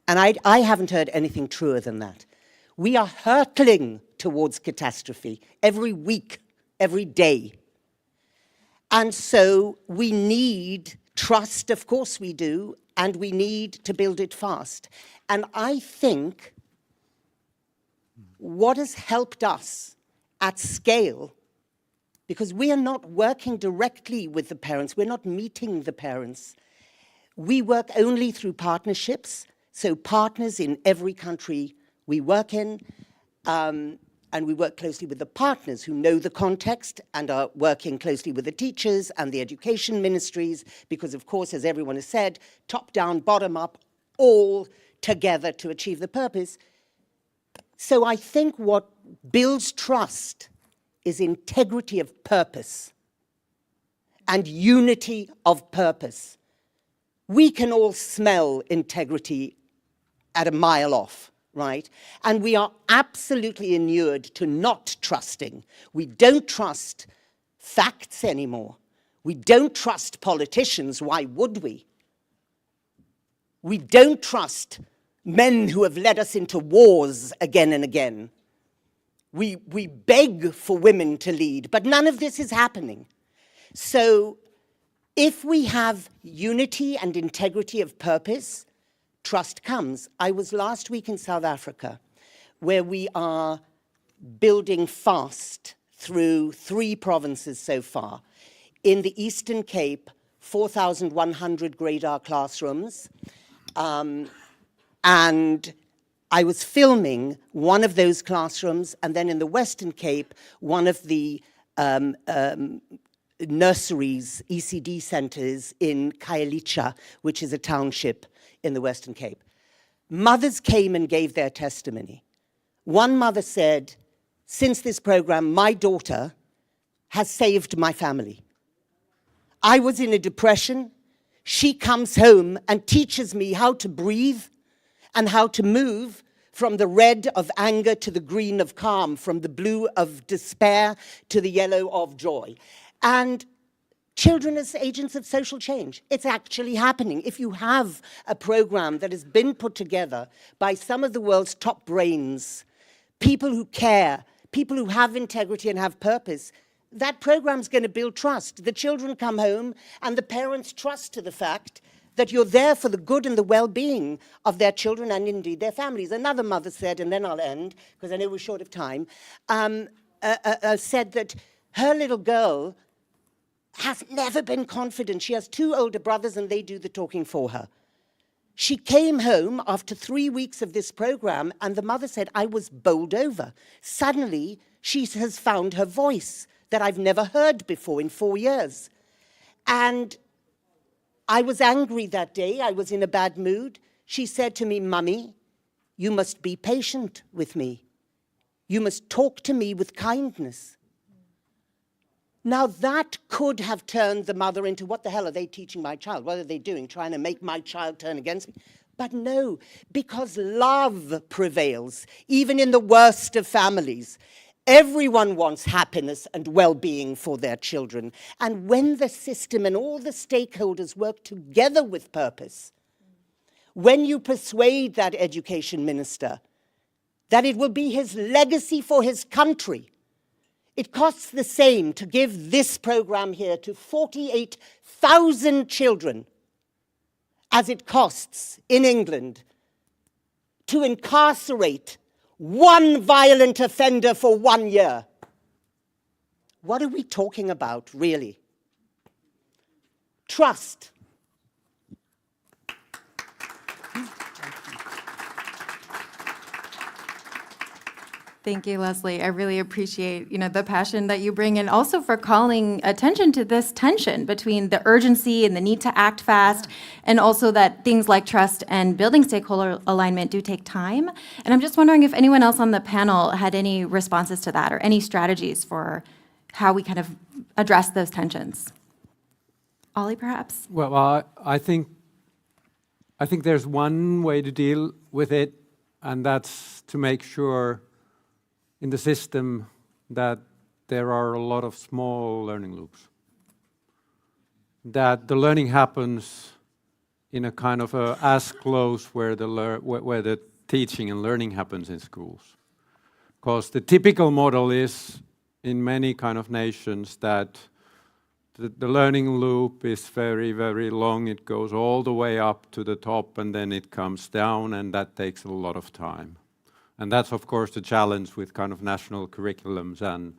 And I haven't heard anything truer than that. We are hurtling towards catastrophe every week, every day. And so we need trust, of course we do, and we need to build it fast. And I think what has helped us at scale, because we are not working directly with the parents, we're not meeting the parents. We work only through partnerships, so partners in every country we work in, And we work closely with the partners who know the context and are working closely with the teachers and the education ministries, because of course, as everyone has said, top down, bottom up, all together to achieve the purpose. So I think what builds trust is integrity of purpose and unity of purpose. We can all smell integrity at a mile off, right? And we are absolutely inured to not trusting. We don't trust facts anymore. We don't trust politicians. Why would we? We don't trust men who have led us into wars again and again. We beg for women to lead, but none of this is happening. So if we have unity and integrity of purpose, trust comes. I was last week in South Africa, where we are building fast through 3 provinces so far. In the Eastern Cape, 4,100 grade R classrooms, and I was filming one of those classrooms, and then in the Western Cape, one of the nurseries, ECD centers in Khayelitsha, which is a township in the Western Cape. Mothers came and gave their testimony. One mother said, since this program, my daughter has saved my family. I was in a depression. She comes home and teaches me how to breathe and how to move from the red of anger to the green of calm, from the blue of despair to the yellow of joy. And children as agents of social change. It's actually happening. If you have a program that has been put together by some of the world's top brains, people who care, people who have integrity and have purpose, that program's going to build trust. The children come home and the parents trust to the fact that you're there for the good and the well-being of their children and indeed their families. Another mother said, and then I'll end, because I know we're short of time, said that her little girl has never been confident. She has 2 older brothers and they do the talking for her. She came home after 3 weeks of this program and the mother said, I was bowled over. Suddenly, she has found her voice that I've never heard before in 4 years. And I was angry that day. I was in a bad mood. She said to me, Mummy, you must be patient with me. You must talk to me with kindness. Now that could have turned the mother into, what the hell are they teaching my child? What are they doing, trying to make my child turn against me? But no, because love prevails, even in the worst of families. Everyone wants happiness and well-being for their children. And when the system and all the stakeholders work together with purpose, when you persuade that education minister that it will be his legacy for his country, it costs the same to give this program here to 48,000 children as it costs in England to incarcerate 1 violent offender for 1 year. What are we talking about, really? Trust. Thank you, Leslie. I really appreciate, the passion that you bring, and also for calling attention to this tension between the urgency and the need to act fast, and also that things like trust and building stakeholder alignment do take time. And I'm just wondering if anyone else on the panel had any responses to that or any strategies for how we kind of address those tensions. Ollie, perhaps? Well, I think there's one way to deal with it, and that's to make sure in the system that there are a lot of small learning loops. That the learning happens in a kind of as close where the teaching and learning happens in schools. Because the typical model is in many kind of nations that the learning loop is very, very long. It goes all the way up to the top and then it comes down, and that takes a lot of time. And that's, of course, the challenge with kind of national curriculums and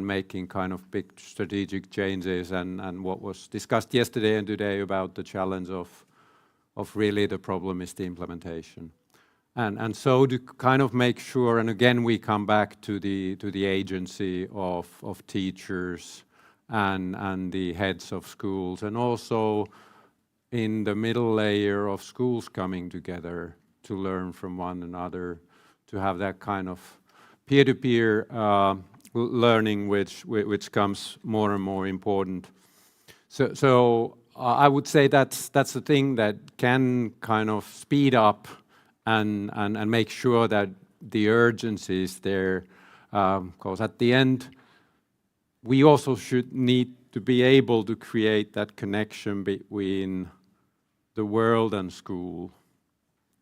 making kind of big strategic changes, and what was discussed yesterday and today about the challenge of really the problem is the implementation. And so to kind of make sure, and again we come back to the agency of teachers and the heads of schools, and also in the middle layer of schools coming together to learn from one another, to have that kind of peer-to-peer learning which becomes more and more important. So I would say that's the thing that can kind of speed up and make sure that the urgency is there, because at the end we also should need to be able to create that connection between the world and school,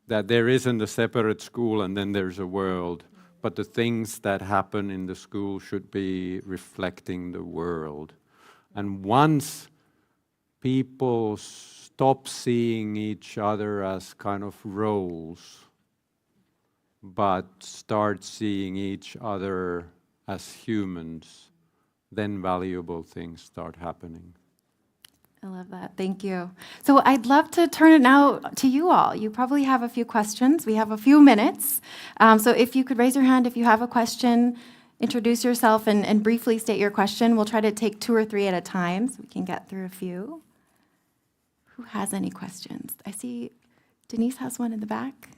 that there isn't a separate school and then there's a world, but the things that happen in the school should be reflecting the world. And once people stop seeing each other as kind of roles, but start seeing each other as humans, then valuable things start happening. I love that. Thank you. So I'd love to turn it now to you all. You probably have a few questions. We have a few minutes. So if you could raise your hand if you have a question, introduce yourself and briefly state your question. We'll try to take 2 or 3 at a time so we can get through a few. Who has any questions? I see Denise has one in the back.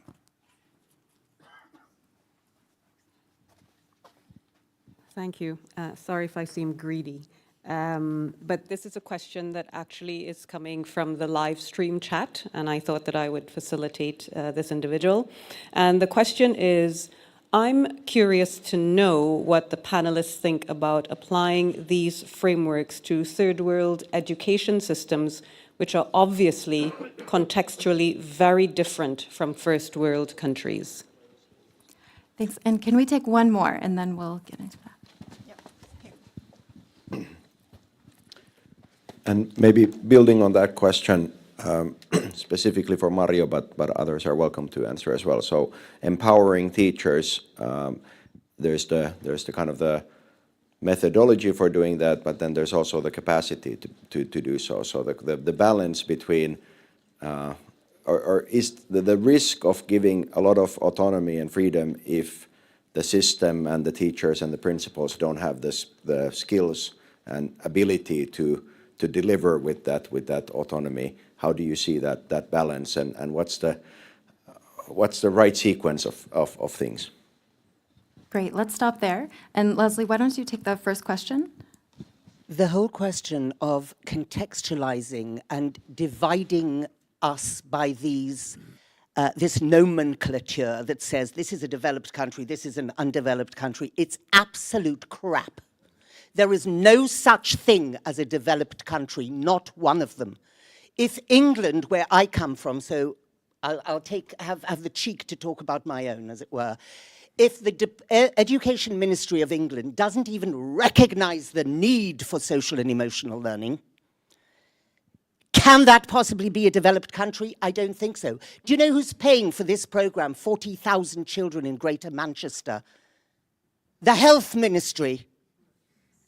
Thank you. Sorry if I seem greedy. But this is a question that actually is coming from the live stream chat, and I thought that I would facilitate this individual. And the question is, I'm curious to know what the panelists think about applying these frameworks to third world education systems, which are obviously contextually very different from first world countries. Thanks. And can we take one more and then we'll get into that? And maybe building on that question, specifically for Mario, but others are welcome to answer as well. So empowering teachers, there's the kind of the methodology for doing that, but then there's also the capacity to do so. So the balance between, or is the risk of giving a lot of autonomy and freedom if the system and the teachers and the principals don't have the skills and ability to deliver with that autonomy. How do you see that balance, and what's the right sequence of things? Great, let's stop there. And Leslie, why don't you take the first question? The whole question of contextualizing and dividing us by these this nomenclature that says this is a developed country, this is an undeveloped country, it's absolute crap. There is no such thing as a developed country, not one of them. If England, where I come from, so I'll have the cheek to talk about my own, as it were. If the Education Ministry of England doesn't even recognize the need for social and emotional learning, can that possibly be a developed country? I don't think so. Do you know who's paying for this program? 40,000 children in Greater Manchester. The Health Ministry.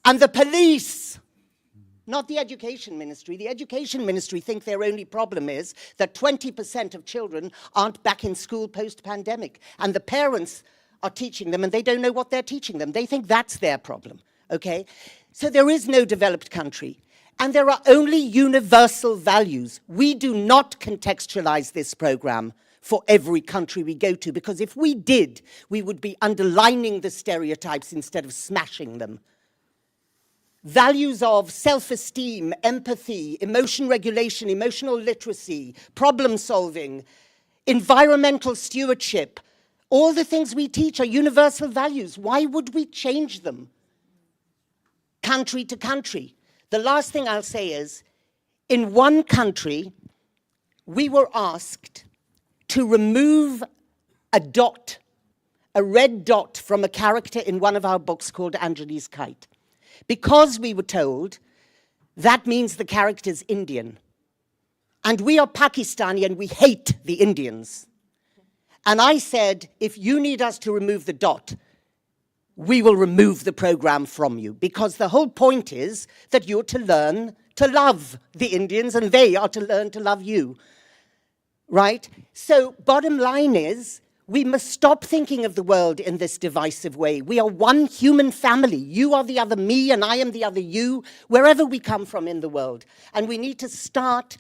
And the police, not the Education Ministry. The Education Ministry think their only problem is that 20% of children aren't back in school post-pandemic. And the parents are teaching them and they don't know what they're teaching them. They think that's their problem, okay? So there is no developed country. And there are only universal values. We do not contextualize this program for every country we go to, because if we did, we would be underlining the stereotypes instead of smashing them. Values of self-esteem, empathy, emotion regulation, emotional literacy, problem solving, environmental stewardship, all the things we teach are universal values. Why would we change them country to country? The last thing I'll say is, in one country, we were asked to remove a dot, a red dot from a character in one of our books called Anjali's Kite. Because we were told that means the character's Indian. And we are Pakistani and we hate the Indians. And I said, if you need us to remove the dot, we will remove the program from you. Because the whole point is that you're to learn to love the Indians and they are to learn to love you. Right? So bottom line is, We must stop thinking of the world in this divisive way. We are one human family. You are the other me, and I am the other you, wherever we come from in the world. And we need to start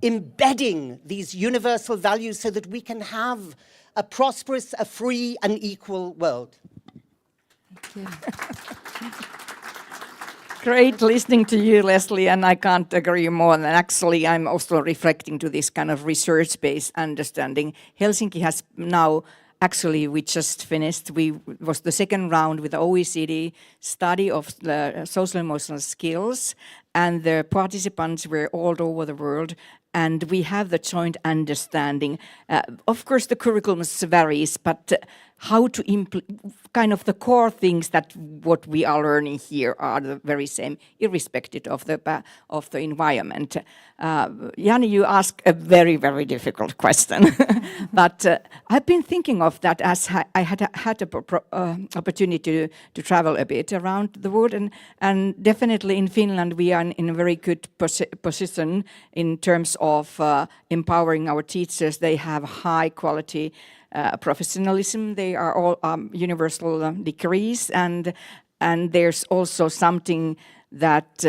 embedding these universal values so that we can have a prosperous, a free, and equal world. Great listening to you, Leslie, and I can't agree more. And actually, I'm also reflecting to this kind of research-based understanding. Helsinki has now, actually, we just finished, was the second round with the OECD study of the social emotional skills, and the participants were all over the world, and we have the joint understanding. Of course, the curriculum varies, but how to kind of the core things that what we are learning here are the very same, irrespective of the environment. Jani, you ask a very, very difficult question, but I've been thinking of that as I had an opportunity to travel a bit around the world, and definitely in Finland we are in a very good position in terms of empowering our teachers. They have high quality professionalism. They are all universal degrees, and there's also something that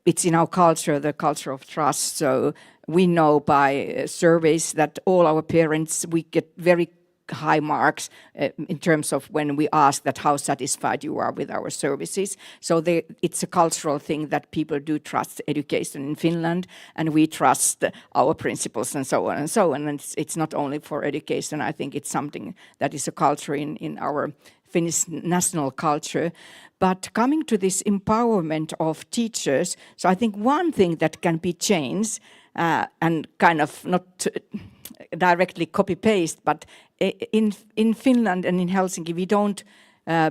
it's in our culture, the culture of trust. So we know by surveys that all our parents, we get very high marks in terms of when we ask that how satisfied you are with our services. So it's a cultural thing that people do trust education in Finland, and we trust our principles and so on and so on. And it's not only for education. I think it's something that is a culture in our Finnish national culture. But coming to this empowerment of teachers, so I think one thing that can be changed and kind of not directly copy-paste, but in Finland and in Helsinki, we don't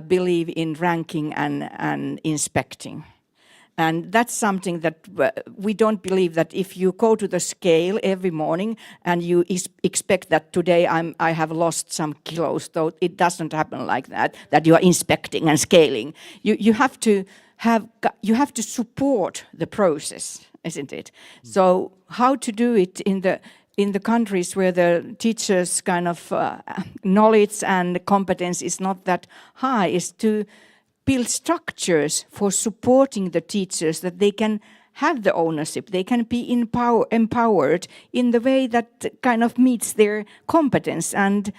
believe in ranking and inspecting. And that's something that we don't believe that if you go to the scale every morning and you expect that today I have lost some kilos, though it doesn't happen like that you are inspecting and scaling. You have to support the process, isn't it? So how to do it in the countries where the teachers' kind of knowledge and competence is not that high is to build structures for supporting the teachers that they can have the ownership, they can be empowered in the way that kind of meets their competence. And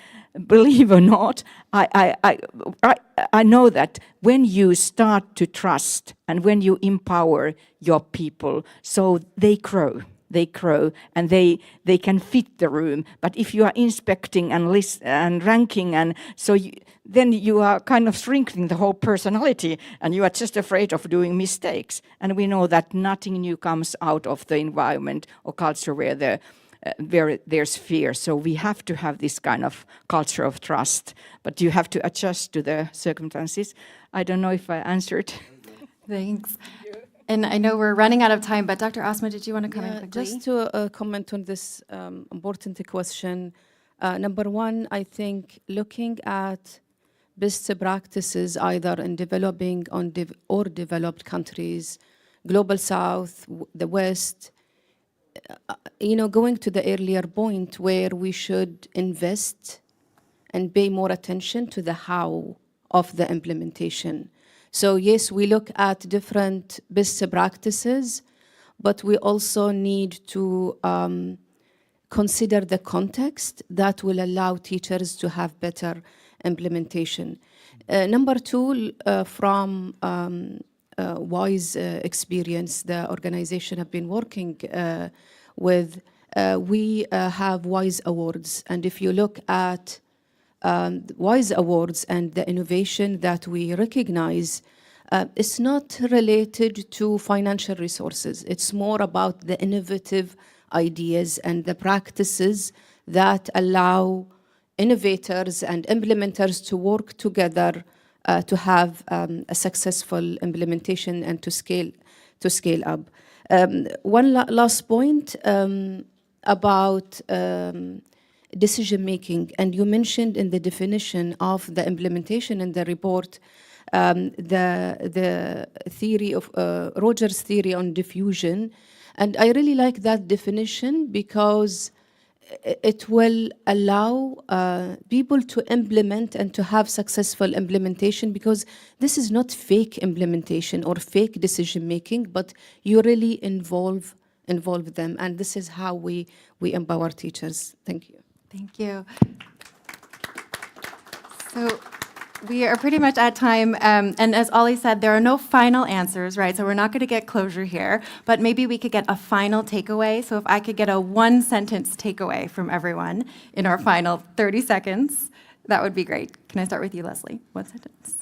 believe it or not, I know that when you start to trust and when you empower your people, so they grow and they can fit the room. But if you are inspecting and ranking, and so then you are kind of shrinking the whole personality, and you are just afraid of doing mistakes. And we know that nothing new comes out of the environment or culture where there's fear. So we have to have this kind of culture of trust, but you have to adjust to the circumstances. I don't know if I answered. Thanks. And I know we're running out of time, but Dr. Asma, did you want to come in quickly? Just to comment on this important question. Number one, I think looking at best practices either in developing or developed countries, Global South, the West, going to the earlier point where we should invest and pay more attention to the how of the implementation. So yes, we look at different best practices, but we also need to consider the context that will allow teachers to have better implementation. Number two, from WISE experience, the organization I've been working with, we have WISE Awards. And if you look at WISE Awards and the innovation that we recognize, it's not related to financial resources. It's more about the innovative ideas and the practices that allow innovators and implementers to work together to have a successful implementation and to scale up. One last point about decision-making, and you mentioned in the definition of the implementation in the report, the theory of Rogers' theory on diffusion, and I really like that definition because it will allow people to implement and to have successful implementation, because this is not fake implementation or fake decision making, but you really involve them, and this is how we empower teachers. Thank you. Thank you. So we are pretty much at time, and as Ollie said, there are no final answers, right? So we're not going to get closure here, but maybe we could get a final takeaway. So if I could get a one-sentence takeaway from everyone in our final 30 seconds, that would be great. Can I start with you, Leslie? One sentence.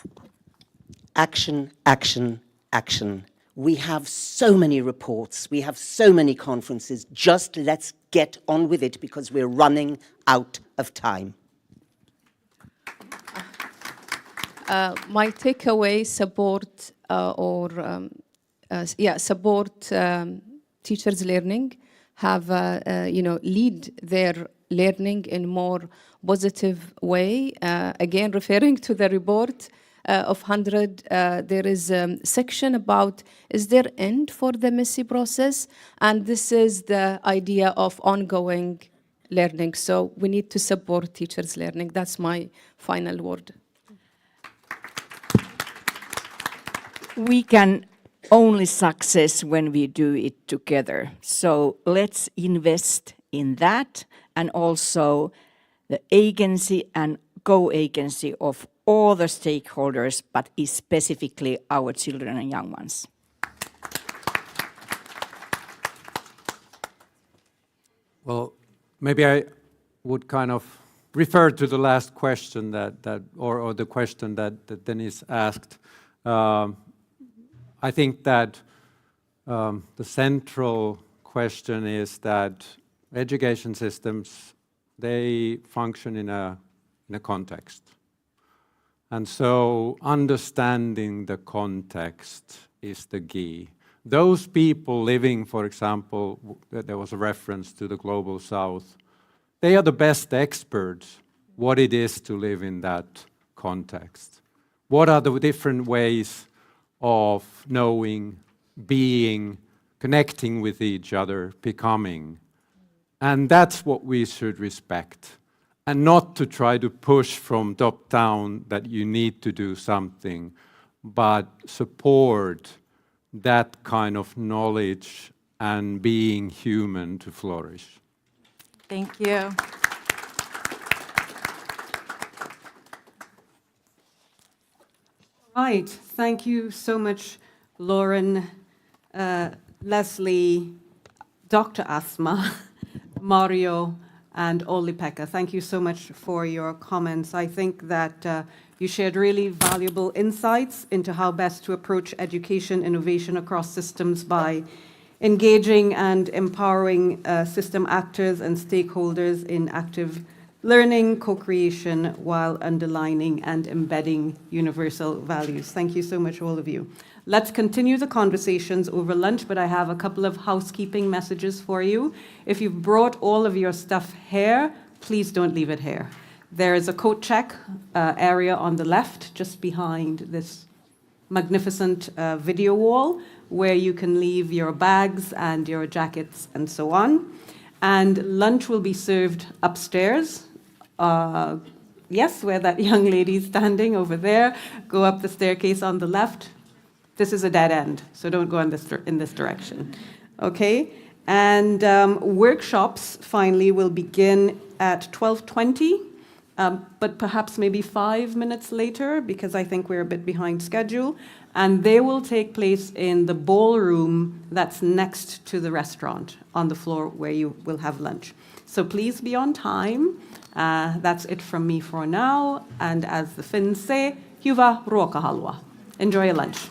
Action, action, action. We have so many reports, we have so many conferences. Just let's get on with it because we're running out of time. My takeaway: support support teachers' learning, have lead their learning in more positive way. Again, referring to the report of HundrED, there is a section about is there end for the messy process, and this is the idea of ongoing learning. So we need to support teachers' learning. That's my final word. We can only success when we do it together. So let's invest in that, and also the agency and co-agency of all the stakeholders, but specifically our children and young ones. Well, maybe I would kind of refer to the last question or the question that Denise asked. I think that the central question is that education systems, they function in a context. And so understanding the context is the key. Those people living, for example, there was a reference to the Global South, they are the best experts what it is to live in that context. What are the different ways of knowing, being, connecting with each other, becoming? And that's what we should respect. And not to try to push from top down that you need to do something, but support that kind of knowledge and being human to flourish. Thank you. Right, thank you so much, Lauren, Leslie, Dr. Asma, Mario, and Olli-Pekka. Thank you so much for your comments. I think that you shared really valuable insights into how best to approach education innovation across systems by engaging and empowering system actors and stakeholders in active learning, co-creation, while underlining and embedding universal values. Thank you so much, all of you. Let's continue the conversations over lunch, but I have a couple of housekeeping messages for you. If you've brought all of your stuff here, please don't leave it here. There is a coat check area on the left, just behind this magnificent video wall, where you can leave your bags and your jackets and so on. And lunch will be served upstairs. Yes, where that young lady is standing over there. Go up the staircase on the left. This is a dead end, so don't go in this direction. Okay? And workshops, finally, will begin at 12:20, but perhaps maybe 5 minutes later, because I think we're a bit behind schedule. And they will take place in the ballroom that's next to the restaurant, on the floor where you will have lunch. So please be on time. That's it from me for now. And as the Finns say, hyvää ruokahalua. Enjoy your lunch.